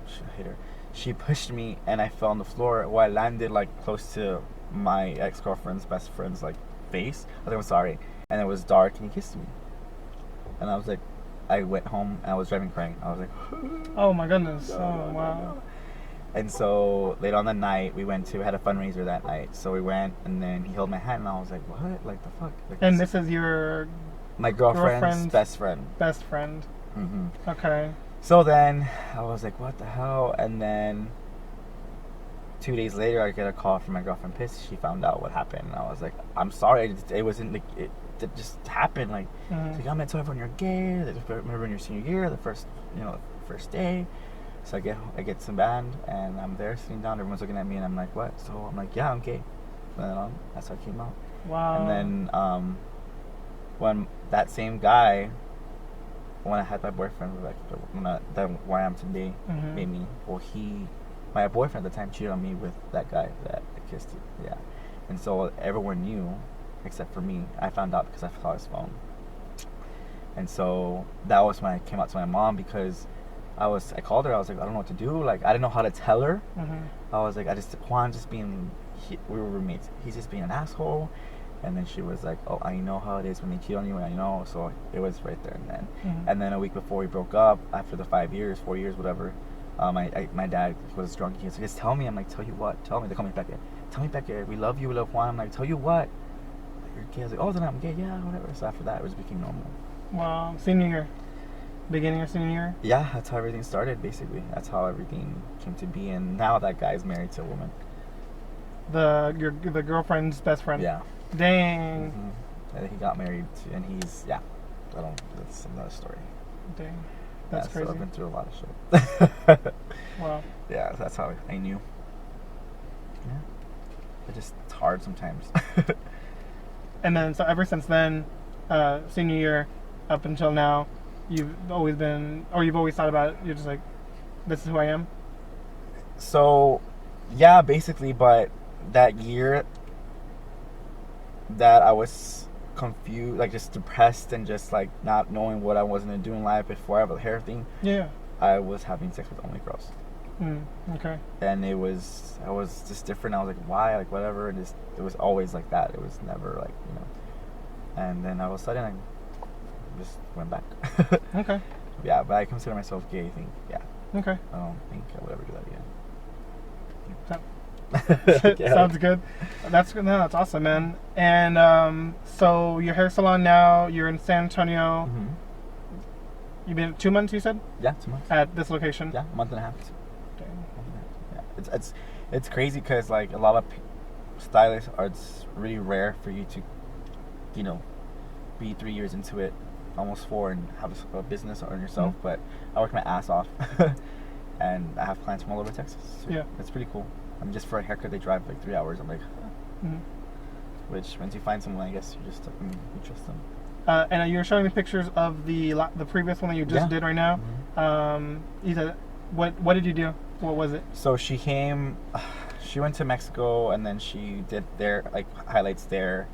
I hate her. She pushed me, and I fell on the floor. Well, I landed like close to my ex-girlfriend's best friend's like face. I think I'm sorry, and it was dark, and he kissed me. And I was like, I went home, and I was driving crying. I was like, oh my goodness, oh wow. And so later on that night, we had a fundraiser that night. So we went, and then he held my hand, and I was like, what? Like, the fuck? Like, and this is my girlfriend's best friend. Best friend. Okay. So then I was like, what the hell? And then 2 days later, I get a call from my girlfriend pissed. She found out what happened. And I was like, I'm sorry. It wasn't like, it just happened. Like, I'm going to tell everyone you're gay. Remember in your senior year, the first day. So I get some band, and I'm there sitting down. Everyone's looking at me, and I'm like, what? So I'm like, yeah, I'm gay. And then that's how it came out. Wow. And then when that same guy, when I had my boyfriend, like where I am today, made me. Well, my boyfriend at the time cheated on me with that guy that I kissed. Yeah. And so everyone knew, except for me. I found out because I saw his phone. And so that was when I came out to my mom, because I called her. I was like, I don't know what to do. Like, I didn't know how to tell her. I was like, Juan just being, we were roommates. He's just being an asshole. And then she was like, oh, I know how it is when they cheat on you. I know. So it was right there and then. And then a week before we broke up, after the 4 years, whatever, my dad was drunk. He was like, just tell me. I'm like, tell you what? Tell me. They call me Becca. Tell me, Becca. We love you. We love Juan. I'm like, tell you what? You're gay. I was like, oh, then I'm gay. Yeah, whatever. So after that, it was became normal. Wow. Senior year. Beginning of senior year? Yeah, that's how everything started, basically. That's how everything came to be, and now that guy's married to a woman. The girlfriend's best friend? Yeah. Dang. And he got married, and he's, that's another story. Dang. That's crazy. So I've been through a lot of shit. Wow. Yeah, that's how I knew. Yeah. It's hard sometimes. And then, so ever since then, senior year, up until now, you've always thought about it, you're just like, this is who I am? So, yeah, basically, but that year that I was confused, like just depressed and just like not knowing what I was going to do in life before I have a hair thing. Yeah. I was having sex with only girls. Okay. And I was just different. I was like, why? Like, whatever. And it was always like that. It was never like, And then all of a sudden, I just went back. Okay. Yeah, but I consider myself gay, I think. Yeah. Okay. I don't think I would ever do that again. Yeah. Sounds good. That's awesome, man. And so your hair salon now, you're in San Antonio. You've been 2 months, you said? Yeah, 2 months. At this location? Yeah, a month and a half. Dang. Yeah, it's crazy because like a lot of stylists are it's really rare for you to, you know, be 3 years into it, almost 4, and have a business on yourself. Mm-hmm. But I work my ass off, and I have clients from all over Texas. So yeah, it's pretty cool. I mean, just for a haircut, they drive like 3 hours. I'm like, mm-hmm. which once you find someone, I guess you just you trust them. And you're showing me pictures of the previous one that you just did right now. Mm-hmm. You said, what did you do? What was it? So she came, she went to Mexico, and then she did their like highlights there,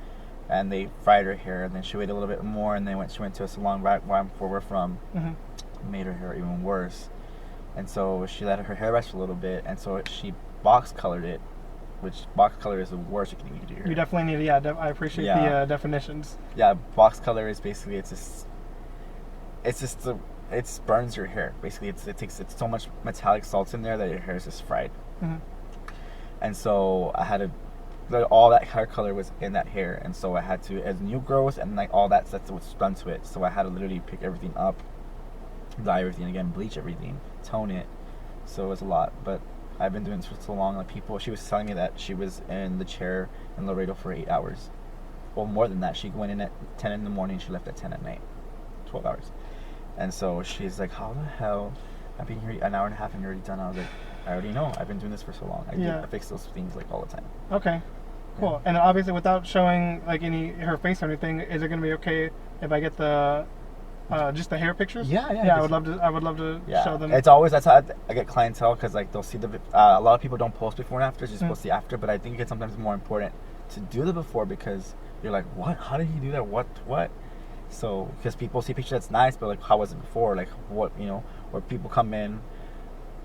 and they fried her hair, and then she waited a little bit more, and then she went to a salon right where we're from, made her hair even worse, and so she let her hair rest for a little bit, and so she box colored it, which box color is the worst you can do to your hair. You definitely need I appreciate the definitions. Yeah, box color is basically it burns your hair. Basically, it's so much metallic salts in there that your hair is just fried. Mm-hmm. And so I had all that hair color was in that hair, and so I had to, as new growth and like all that stuff was done to it. So I had to literally pick everything up, dye everything again, bleach everything, tone it. So it was a lot, but I've been doing this for so long. Like she was telling me that she was in the chair in Laredo for 8 hours. Well, more than that. She went in at 10 in the morning. She left at 10 at night. 12 hours. And so she's like, how the hell? I've been here an hour and a half and you're already done. I was like, I already know. I've been doing this for so long. I fix those things like all the time. Okay, cool. Yeah. And obviously, without showing like her face or anything, is it gonna be okay if I get the just the hair pictures? Yeah. I would love to show them. It's always, that's how I get clientele, because like they'll see a lot of people don't post before and after, just post the after. But I think it's sometimes more important to do the before, because you're like, what? How did he do that? What? So because people see pictures that's nice, but like, how was it before? Like what, where people come in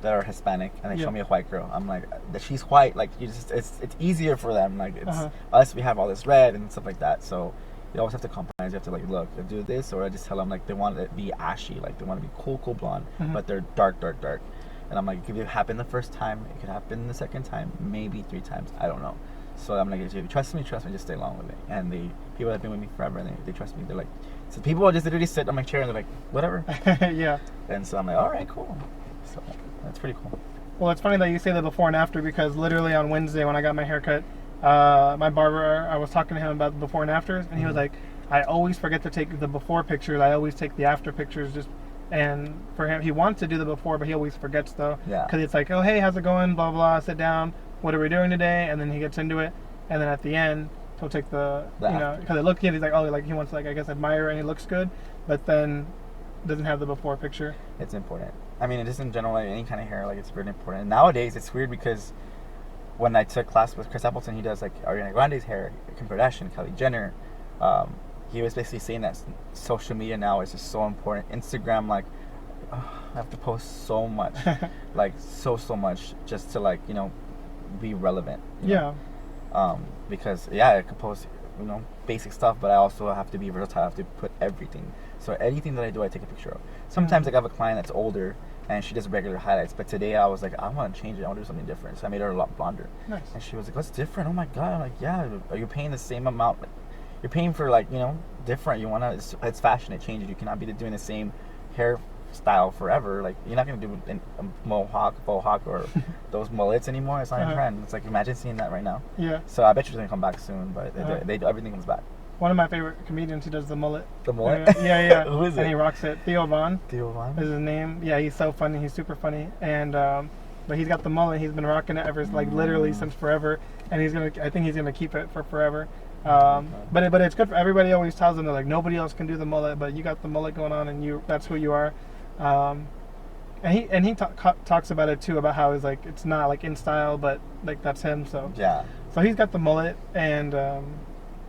that are Hispanic and they show me a white girl. I'm like, that she's white. Like it's easier for them. Like it's us. We have all this red and stuff like that. So you always have to compromise. You have to like, look, I do this, or I just tell them like they want it to be ashy, like they want to be cool blonde, but they're dark. And I'm like, it could happen the first time, it could happen the second time, maybe 3 times. I don't know. So I'm like, if you trust me, just stay along with it. And the people that have been with me forever, and they trust me. They're like, so people will just literally sit on my chair and they're like, whatever. Yeah. And so I'm like, all right, cool. So that's pretty cool. Well, it's funny that you say the before and after, because literally on Wednesday when I got my haircut, my barber, I was talking to him about the before and afters, and he was like, I always forget to take the before pictures. I always take the after pictures. And for him, he wants to do the before, but he always forgets though. Yeah. Because it's like, oh, hey, how's it going? Blah, blah, sit down. What are we doing today? And then he gets into it. And then at the end, he'll take because it looks good. He's like, oh, like he wants to, like, I guess, admire it, and he looks good, but then doesn't have the before picture. It's important. I mean, just in general, like, any kind of hair, like, it's very important. And nowadays, it's weird because when I took class with Chris Appleton, he does like Ariana Grande's hair, Kim Kardashian, Kylie Jenner. He was basically saying that social media now is just so important. Instagram, like, I have to post so much, like so much, just to like be relevant. You know? Because I can post basic stuff, but I also have to be versatile. I have to put everything. So anything that I do, I take a picture of. Sometimes like I have a client that's older and she does regular highlights, but today I was like, I want to change it. I want to do something different. So I made her a lot blonder. Nice. And she was like, what's different? Oh my god. I'm like, yeah. Are you paying the same amount? You're paying for like different. You want to. It's fashion. It changes. You cannot be doing the same hairstyle forever. Like you're not gonna do a mohawk, or those mullets anymore. It's not in trend. It's like, imagine seeing that right now. Yeah. So I bet you're gonna come back soon, but everything comes back. One of my favorite comedians, he does the mullet. The mullet? Yeah. Who is it? And he rocks it. Theo Von. Theo Von? Is his name. Yeah, he's so funny. He's super funny. And but he's got the mullet. He's been rocking it ever, like literally since forever. And I think he's gonna keep it for forever. But it's good for everybody. Always tells them, they're like, nobody else can do the mullet, but you got the mullet going on, and that's who you are. And he talks about it too, about how it's not like in style, but like that's him. So yeah. So he's got the mullet, and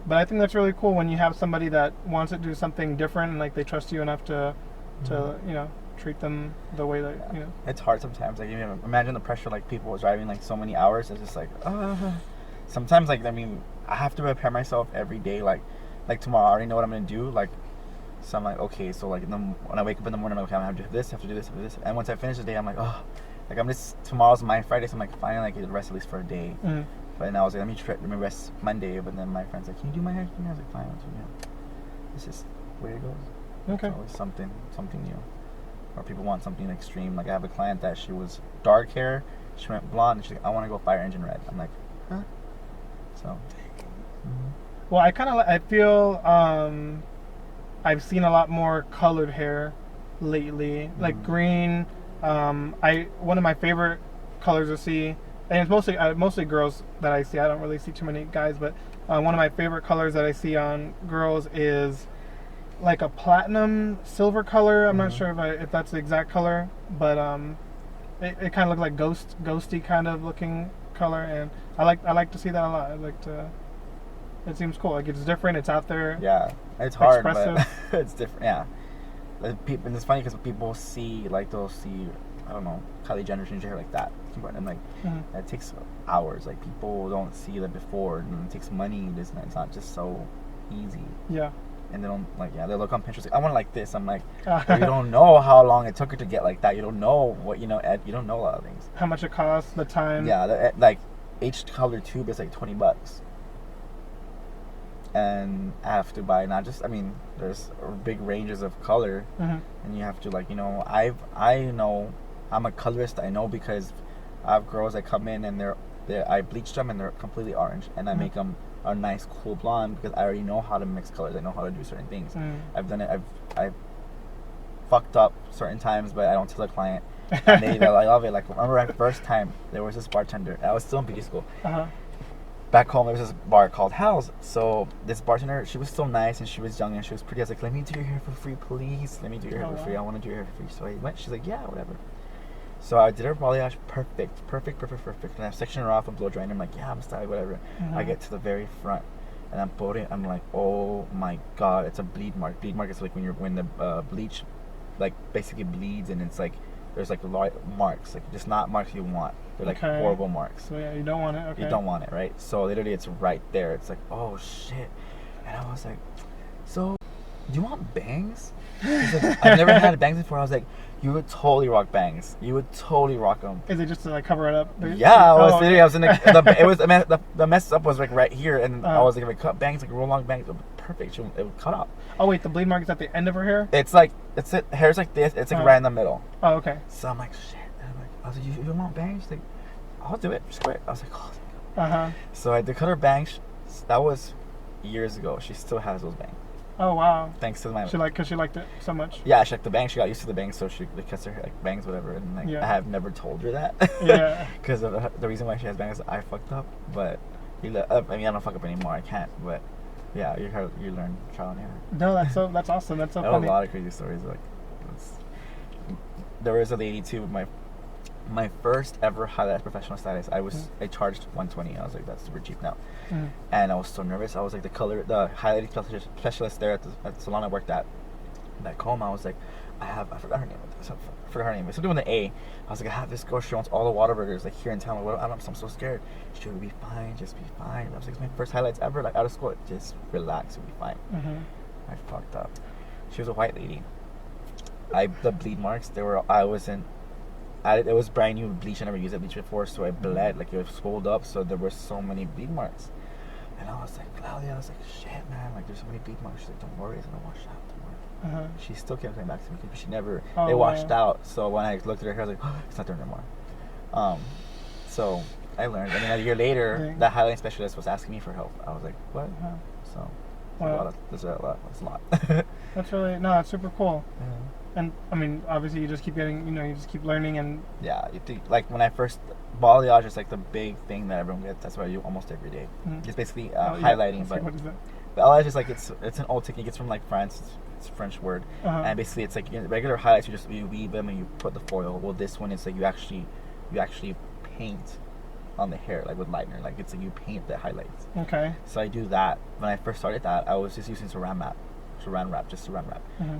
but I think that's really cool when you have somebody that wants to do something different, and like they trust you enough to treat them the way that It's hard sometimes. Like, imagine the pressure, like people driving like so many hours. It's just like, sometimes like, I mean, I have to prepare myself every day. Like tomorrow, I already know what I'm gonna do. Like, so I'm like, okay, so like when I wake up in the morning, I'm like, okay, I'm gonna have to do this, have to do this, have to do this. And once I finish the day, I'm like, oh, like tomorrow's my Friday, so I'm like, fine, like rest at least for a day. Mm-hmm. But then I was like, let me rest Monday. But then my friend's like, can you do my hair? I was like, fine. It's just the way it goes. Okay. It's always something new. Or people want something extreme. Like I have a client that she was dark hair, she went blonde, and she's like, I want to go fire engine red. I'm like, huh? So. Well, I feel I've seen a lot more colored hair lately, like green. One of my favorite colors to see, and it's mostly girls that I see. I don't really see too many guys, but one of my favorite colors that I see on girls is like a platinum silver color. I'm not sure if that's the exact color, but it kind of looks like ghosty kind of looking color, and I like to see that a lot. It seems cool. Like, it's different. It's out there. Yeah, it's hard, expressive. but it's different. Yeah, people, and it's funny because people see, like, they'll see, I don't know, Kylie Jenner change her hair like that, and like it takes hours. Like, people don't see that before, and it takes money. It's not just so easy. Yeah. And they don't they look on Pinterest like, I want it like this. I'm like, you don't know how long it took her to get like that. You don't know what you don't know a lot of things. How much it costs, the time. Yeah, like each color tube is like $20. And I have to buy there's big ranges of color, and you have to I know I'm a colorist. I know because I have girls that come in and I bleach them and they're completely orange, and I make them a nice cool blonde because I already know how to mix colors. I know how to do certain things. I've done it. I've fucked up certain times, but I don't tell the client. And I love it. Like, remember my first time, there was this bartender. I was still in beauty school. Back home, there was this bar called Hal's. So this bartender, she was so nice and she was young and she was pretty. I was like, let me do your hair for free, please. Let me do your hair for free. I want to do your hair for free. So I went. She's like, yeah, whatever. So I did her balayage perfect. And I'm sectioning her off and blow drying. I'm like, yeah, I'm styling, whatever. I get to the very front and I'm putting. I'm like, oh my god, it's a bleed mark. Bleed mark is like when the bleach, like, basically bleeds, and it's like there's like marks, like just not marks you want. They're like horrible marks. So yeah, you don't want it. Okay. You don't want it, right? So literally, it's right there. It's like, oh shit, and I was like, so, do you want bangs? He's like, I've never had bangs before. I was like, you would totally rock bangs. You would totally rock them. Is it just to like cover it up? Yeah, I was in the mess up was like right here, and I was like, if I cut bangs, like roll long bangs, it would be perfect. It would cut off. Oh wait, the bleed mark is at the end of her hair? It's like hair's like this. It's like right in the middle. Oh, okay. So I'm like, shit. And I was like, you want bangs? She's like, I'll do it. Just quit. I was like, oh. So I did cut her bangs. That was years ago. She still has those bangs. Oh wow! Thanks to my because she liked it so much. Yeah, she liked the bangs. She got used to the bangs, so she cuts her hair, like bangs, whatever. And like, I have never told her that. Yeah. Because the reason why she has bangs, I fucked up. But I don't fuck up anymore. I can't. But yeah, you learn trial and error. No, that's awesome. That's so I have funny. a lot of crazy stories. Like, there was a lady too. My first ever highlight professional status, I charged $120. I was like, that's super cheap now. And I was so nervous. I was like the highlighting specialist there at the salon I worked at. Back home, I was like, I forgot her name. It's something with an A. I was like, I have this girl. She wants all the Whataburgers like here in town. I'm so scared. She would be fine. Just be fine. I was like, it's my first highlights ever. Like, out of school, just relax. You'll be fine. I fucked up. She was a white lady. The bleed marks. It was brand new bleach. I never used that bleach before, so I bled. Like, it was swelled up, so there were so many bleed marks. And I was like, Claudia, shit, man. Like, there's so many bleed marks. She's like, don't worry, it's gonna wash out tomorrow. She still kept coming back to me because she never. It washed out. So when I looked at her hair, I was like, oh, it's not there anymore. So I learned. And then a year later, that highlighting specialist was asking me for help. I was like, what? So there's a lot. That's super cool. And I mean, obviously, you just keep getting, you just keep learning, and yeah, you think, like, when I first balayage is like the big thing that everyone gets. That's what I do almost every day. It's basically highlighting, but what is that? Balayage is like it's an old technique. It's from like France. It's a French word, and basically it's like regular highlights. You weave them and you put the foil. Well, this one is like you actually paint on the hair, like with liner. Like, it's like you paint the highlights. Okay. So I do that. When I first started that, I was just using saran wrap.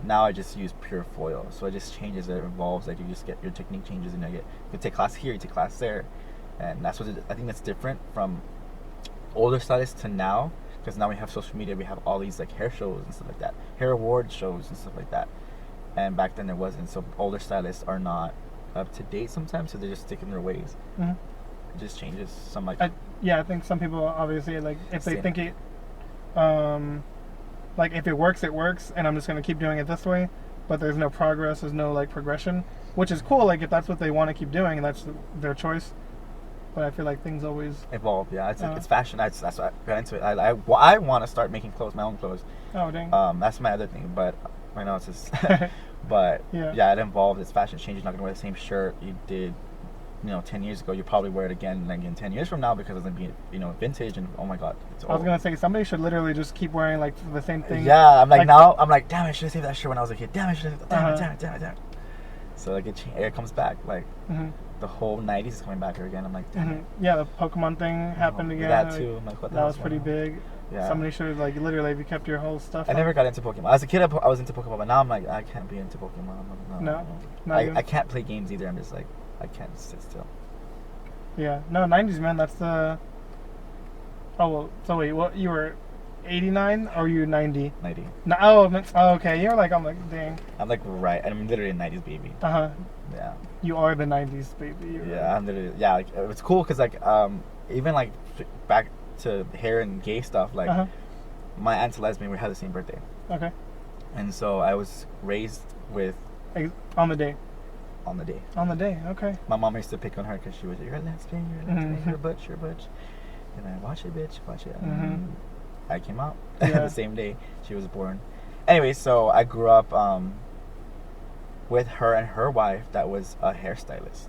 Now I just use pure foil. So it just changes. It evolves. Like, you just get your technique changes, and you take class here, you take class there, and that's what I think that's different from older stylists to now. Because now we have social media, we have all these like hair shows and stuff like that, hair award shows and stuff like that. And back then there wasn't. So older stylists are not up to date sometimes, so they're just sticking their ways. It just changes. I think some people obviously, like, if they think it, like, if it works, and I'm just gonna keep doing it this way, but there's no progress, there's no like progression, which is cool. Like, if that's what they want to keep doing and that's their choice, but I feel like things always evolve. Yeah, it's fashion. That's why I got into it. I want to start making clothes, my own clothes. Oh dang. That's my other thing, but right now it's just. But yeah, it involved. It's fashion change. You're not gonna wear the same shirt you did, 10 years ago. You probably wear it again, like in 10 years from now, because it's gonna be, vintage, and oh my god, it's old. I was gonna say somebody should literally just keep wearing like the same thing. Yeah, I'm like now. I'm like, damn, I should have saved that shirt when I was a kid. Damn, I should have. Damn it. So like it comes back. Like the whole '90s is coming back here again. I'm like, damn it. Yeah, the Pokemon thing happened again. That too. I'm like, what the that was pretty big. Yeah. Somebody should have like literally if you kept your whole stuff. I never got into Pokemon. As a kid, I was into Pokemon, but now I'm like, I can't be into Pokemon. No. I can't play games either. I'm just like, I can't sit still. Yeah. No, '90s, man. That's the. Oh well. So wait, what you were? 89 or you 90? 90. No, okay. You're like, I'm like, dang. I'm like, right. I'm literally a 90s baby. Yeah. You are the 90s baby. Yeah, I'm literally. Yeah, like, it's cool because like even like back to hair and gay stuff, like my aunt's lesbian. We had the same birthday. Okay. And so I was raised with. On the day. On the day. On the day. Okay. My mom used to pick on her because she was like, you're a lesbian. You're a butch. And I watch it, bitch. Watch it. I came out the same day she was born. Anyway, so I grew up with her and her wife that was a hairstylist.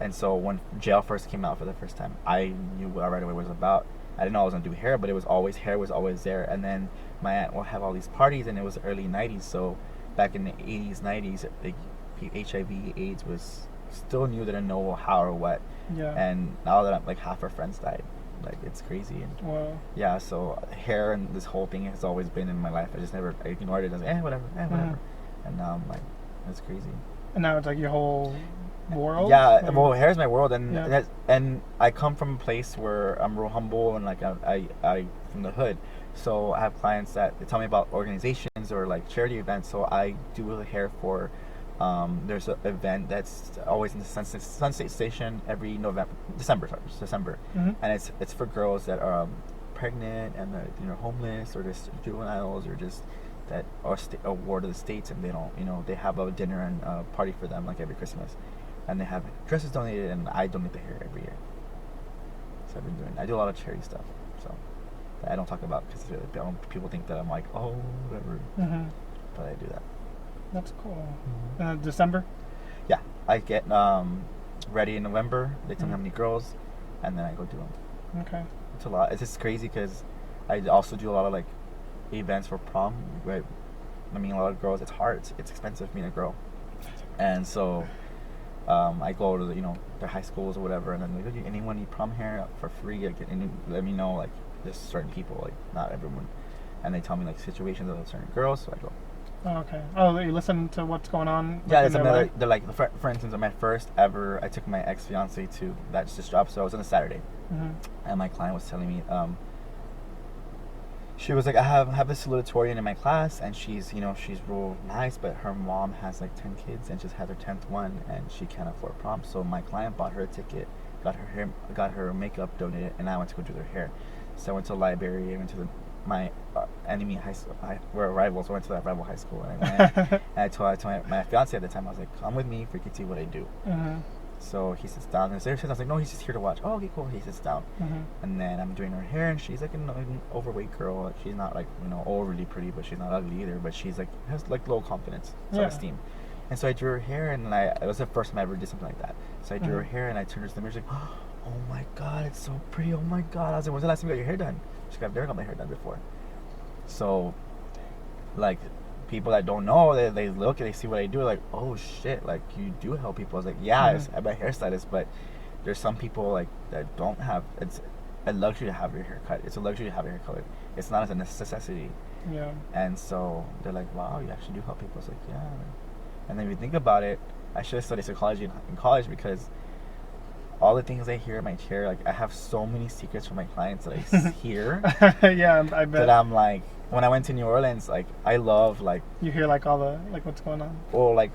And so when Jail first came out for the first time, I knew right away what it was about. I didn't know I was going to do hair, but hair was always there. And then my aunt will have all these parties, and it was early 90s. So back in the 80s, 90s, HIV, AIDS was still new. Didn't know how or what. Yeah. And now that I'm like half her friends died. Like it's crazy. And wow. Yeah, so hair and this whole thing has always been in my life. I just never ignored it. I was like, whatever. And now I'm like, that's crazy. And now it's like your whole world. Yeah, well, hair is my world, and and I come from a place where I'm real humble and like I from the hood. So I have clients that they tell me about organizations or like charity events. So I do the hair for. There's an event that's always in the Sunset Station every December, and it's for girls that are pregnant and they're homeless or just juveniles or just that are ward of the states, and they don't they have a dinner and a party for them like every Christmas, and they have dresses donated, and I donate the hair every year. So I do a lot of charity stuff, so that I don't talk about because people think that I'm like whatever, but I do that. That's cool. December? Yeah. I get ready in November. They tell me how many girls, and then I go do them. Okay. It's a lot. It's just crazy because I also do a lot of like events for prom. Right? I mean, a lot of girls. It's hard. It's expensive being a girl, and so I go to their high schools or whatever, and then they go, anyone need prom hair for free? Let me know, like just certain people, like not everyone, and they tell me like situations of certain girls, so I go. Oh, okay. Oh, you listen to what's going on? Yeah, they're like, for instance, my first ever, I took my ex-fiance to, that just dropped, so it was on a Saturday. And my client was telling me, she was like, I have this salutatorian in my class, and she's real nice, but her mom has like 10 kids and just had her 10th one, and she can't afford prom. So my client bought her a ticket, got her makeup donated, and I went to go do their hair. So I went to the library, I went to my enemy high school. We're rivals. I went to that rival high school, and I went. And I told my fiance at the time, I was like, "Come with me, freaking see what I do." So he sits down, and I was like, "No, he's just here to watch." Oh, okay, cool. He sits down, and then I'm doing her hair, and she's like an overweight girl. She's not like overly pretty, but she's not ugly either. But she's like has like low confidence, self-esteem. And so I drew her hair, and it was the first time I ever did something like that. So I drew her hair, and I turned her to the mirror. She's like, "Oh my god, it's so pretty! Oh my god!" I was like, "When's the last time you got your hair done?" She's like, "I've never got my hair done before." So, like, people that don't know, they look and they see what I do, like, oh shit, like, you do help people. I was like, yeah, I'm a hairstylist, but there's some people, like, that don't have, it's a luxury to have your hair cut. It's a luxury to have your hair colored. It's not as a necessity. Yeah. And so, they're like, wow, you actually do help people. I was like, yeah. And then if you think about it, I should have studied psychology in college because all the things I hear in my chair, like I have so many secrets from my clients that I hear. Yeah, I bet. That I'm like, when I went to New Orleans, like I love like. You hear like all the like what's going on. Or like,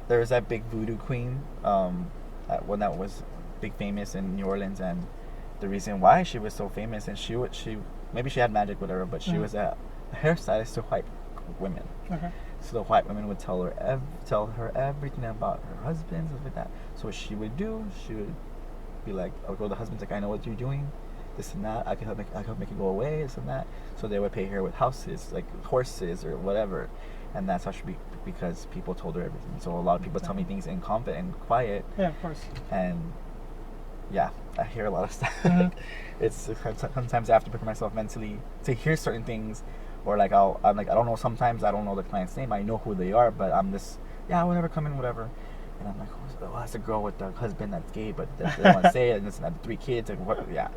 there was that big voodoo queen, one that was big famous in New Orleans, and the reason why she was so famous, and she maybe she had magic, whatever, but she was a hairstylist to white women. Okay. So the white women would tell her everything about her husband, stuff like that. So what she would do, she would be like, the husband's like, I know what you're doing, this and that. I can help make it go away, this and that. So they would pay her with houses, like horses or whatever, and that's how she be, because people told her everything. So a lot of people tell me things in confident and quiet. Yeah, of course. And yeah, I hear a lot of stuff. It's sometimes I have to prepare myself mentally to hear certain things, or like I'm like, I don't know. Sometimes I don't know the client's name. I know who they are, but I'm just, yeah, whatever, come in, whatever. And I'm like, oh, that's a girl with the husband that's gay, but they don't want to say it, and it's not 3 kids, and what? Yeah.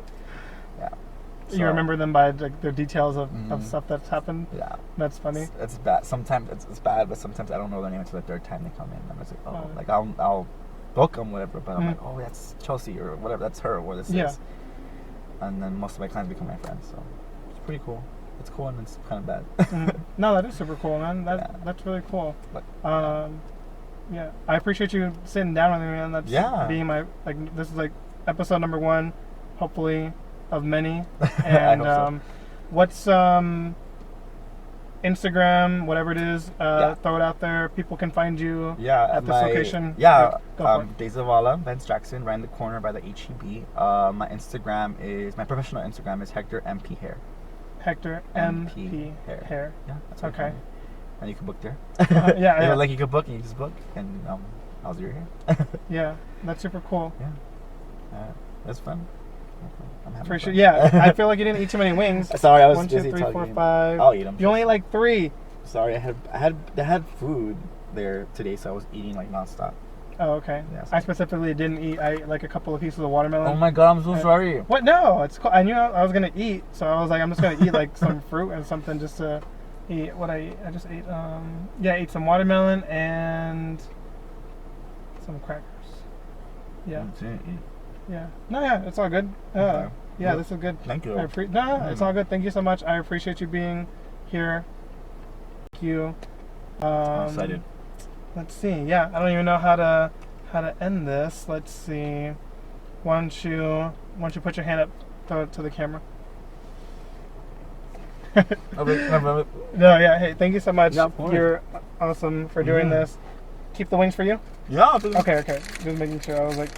So, you remember them by like their details of stuff that's happened. Yeah, that's funny. It's bad. Sometimes it's bad, but sometimes I don't know their name until the 3rd time they come in. I'm just like, oh, like I'll book them, whatever, but I'm like, oh, that's Chelsea or whatever, that's her, or this is. And then most of my clients become my friends, so it's pretty cool. It's cool and it's kind of bad. No, that is super cool, man. That's really cool. But, yeah, I appreciate you sitting down with me, man. That's being my, like, this is like episode number 1, hopefully, of many. And so. What's Instagram, whatever it is, throw it out there. People can find you at this location. Yeah, Days of Allah, Vance Jackson, right in the corner by the HEB. My Instagram is, my professional Instagram is Hector MP Hair. Hector MP Hair. Yeah, that's okay. And you can book there. Yeah. Like you can book, and you just book, and I'll do your hair. Yeah, that's super cool. Yeah, that's fun. I'm having Appreciate. fun. Yeah, I feel like you didn't eat too many wings. Sorry, I was 1, 2, busy 3, talking. 4, 5. I'll eat them. You only ate like 3. Sorry, I had food there today, so I was eating like nonstop. Oh, okay. Yeah, I specifically didn't eat. I ate like a couple of pieces of watermelon. Oh my god, I'm so sorry. What? No, it's cool. I knew I was gonna eat, so I was like, I'm just gonna eat like some fruit and something just to eat. What I ate? I just ate. I ate some watermelon and some crackers. Yeah. Yeah. No, yeah, it's all good. Okay. Yeah, this is good. Thank you. It's all good. Thank you so much. I appreciate you being here. Thank you. I'm excited. Let's see. Yeah, I don't even know how to end this. Let's see. Why don't you put your hand up to the camera? No, yeah. Hey, thank you so much. Yeah, of course. You're awesome for doing this. Keep the wings for you. Yeah. Okay. Just making sure. I was like.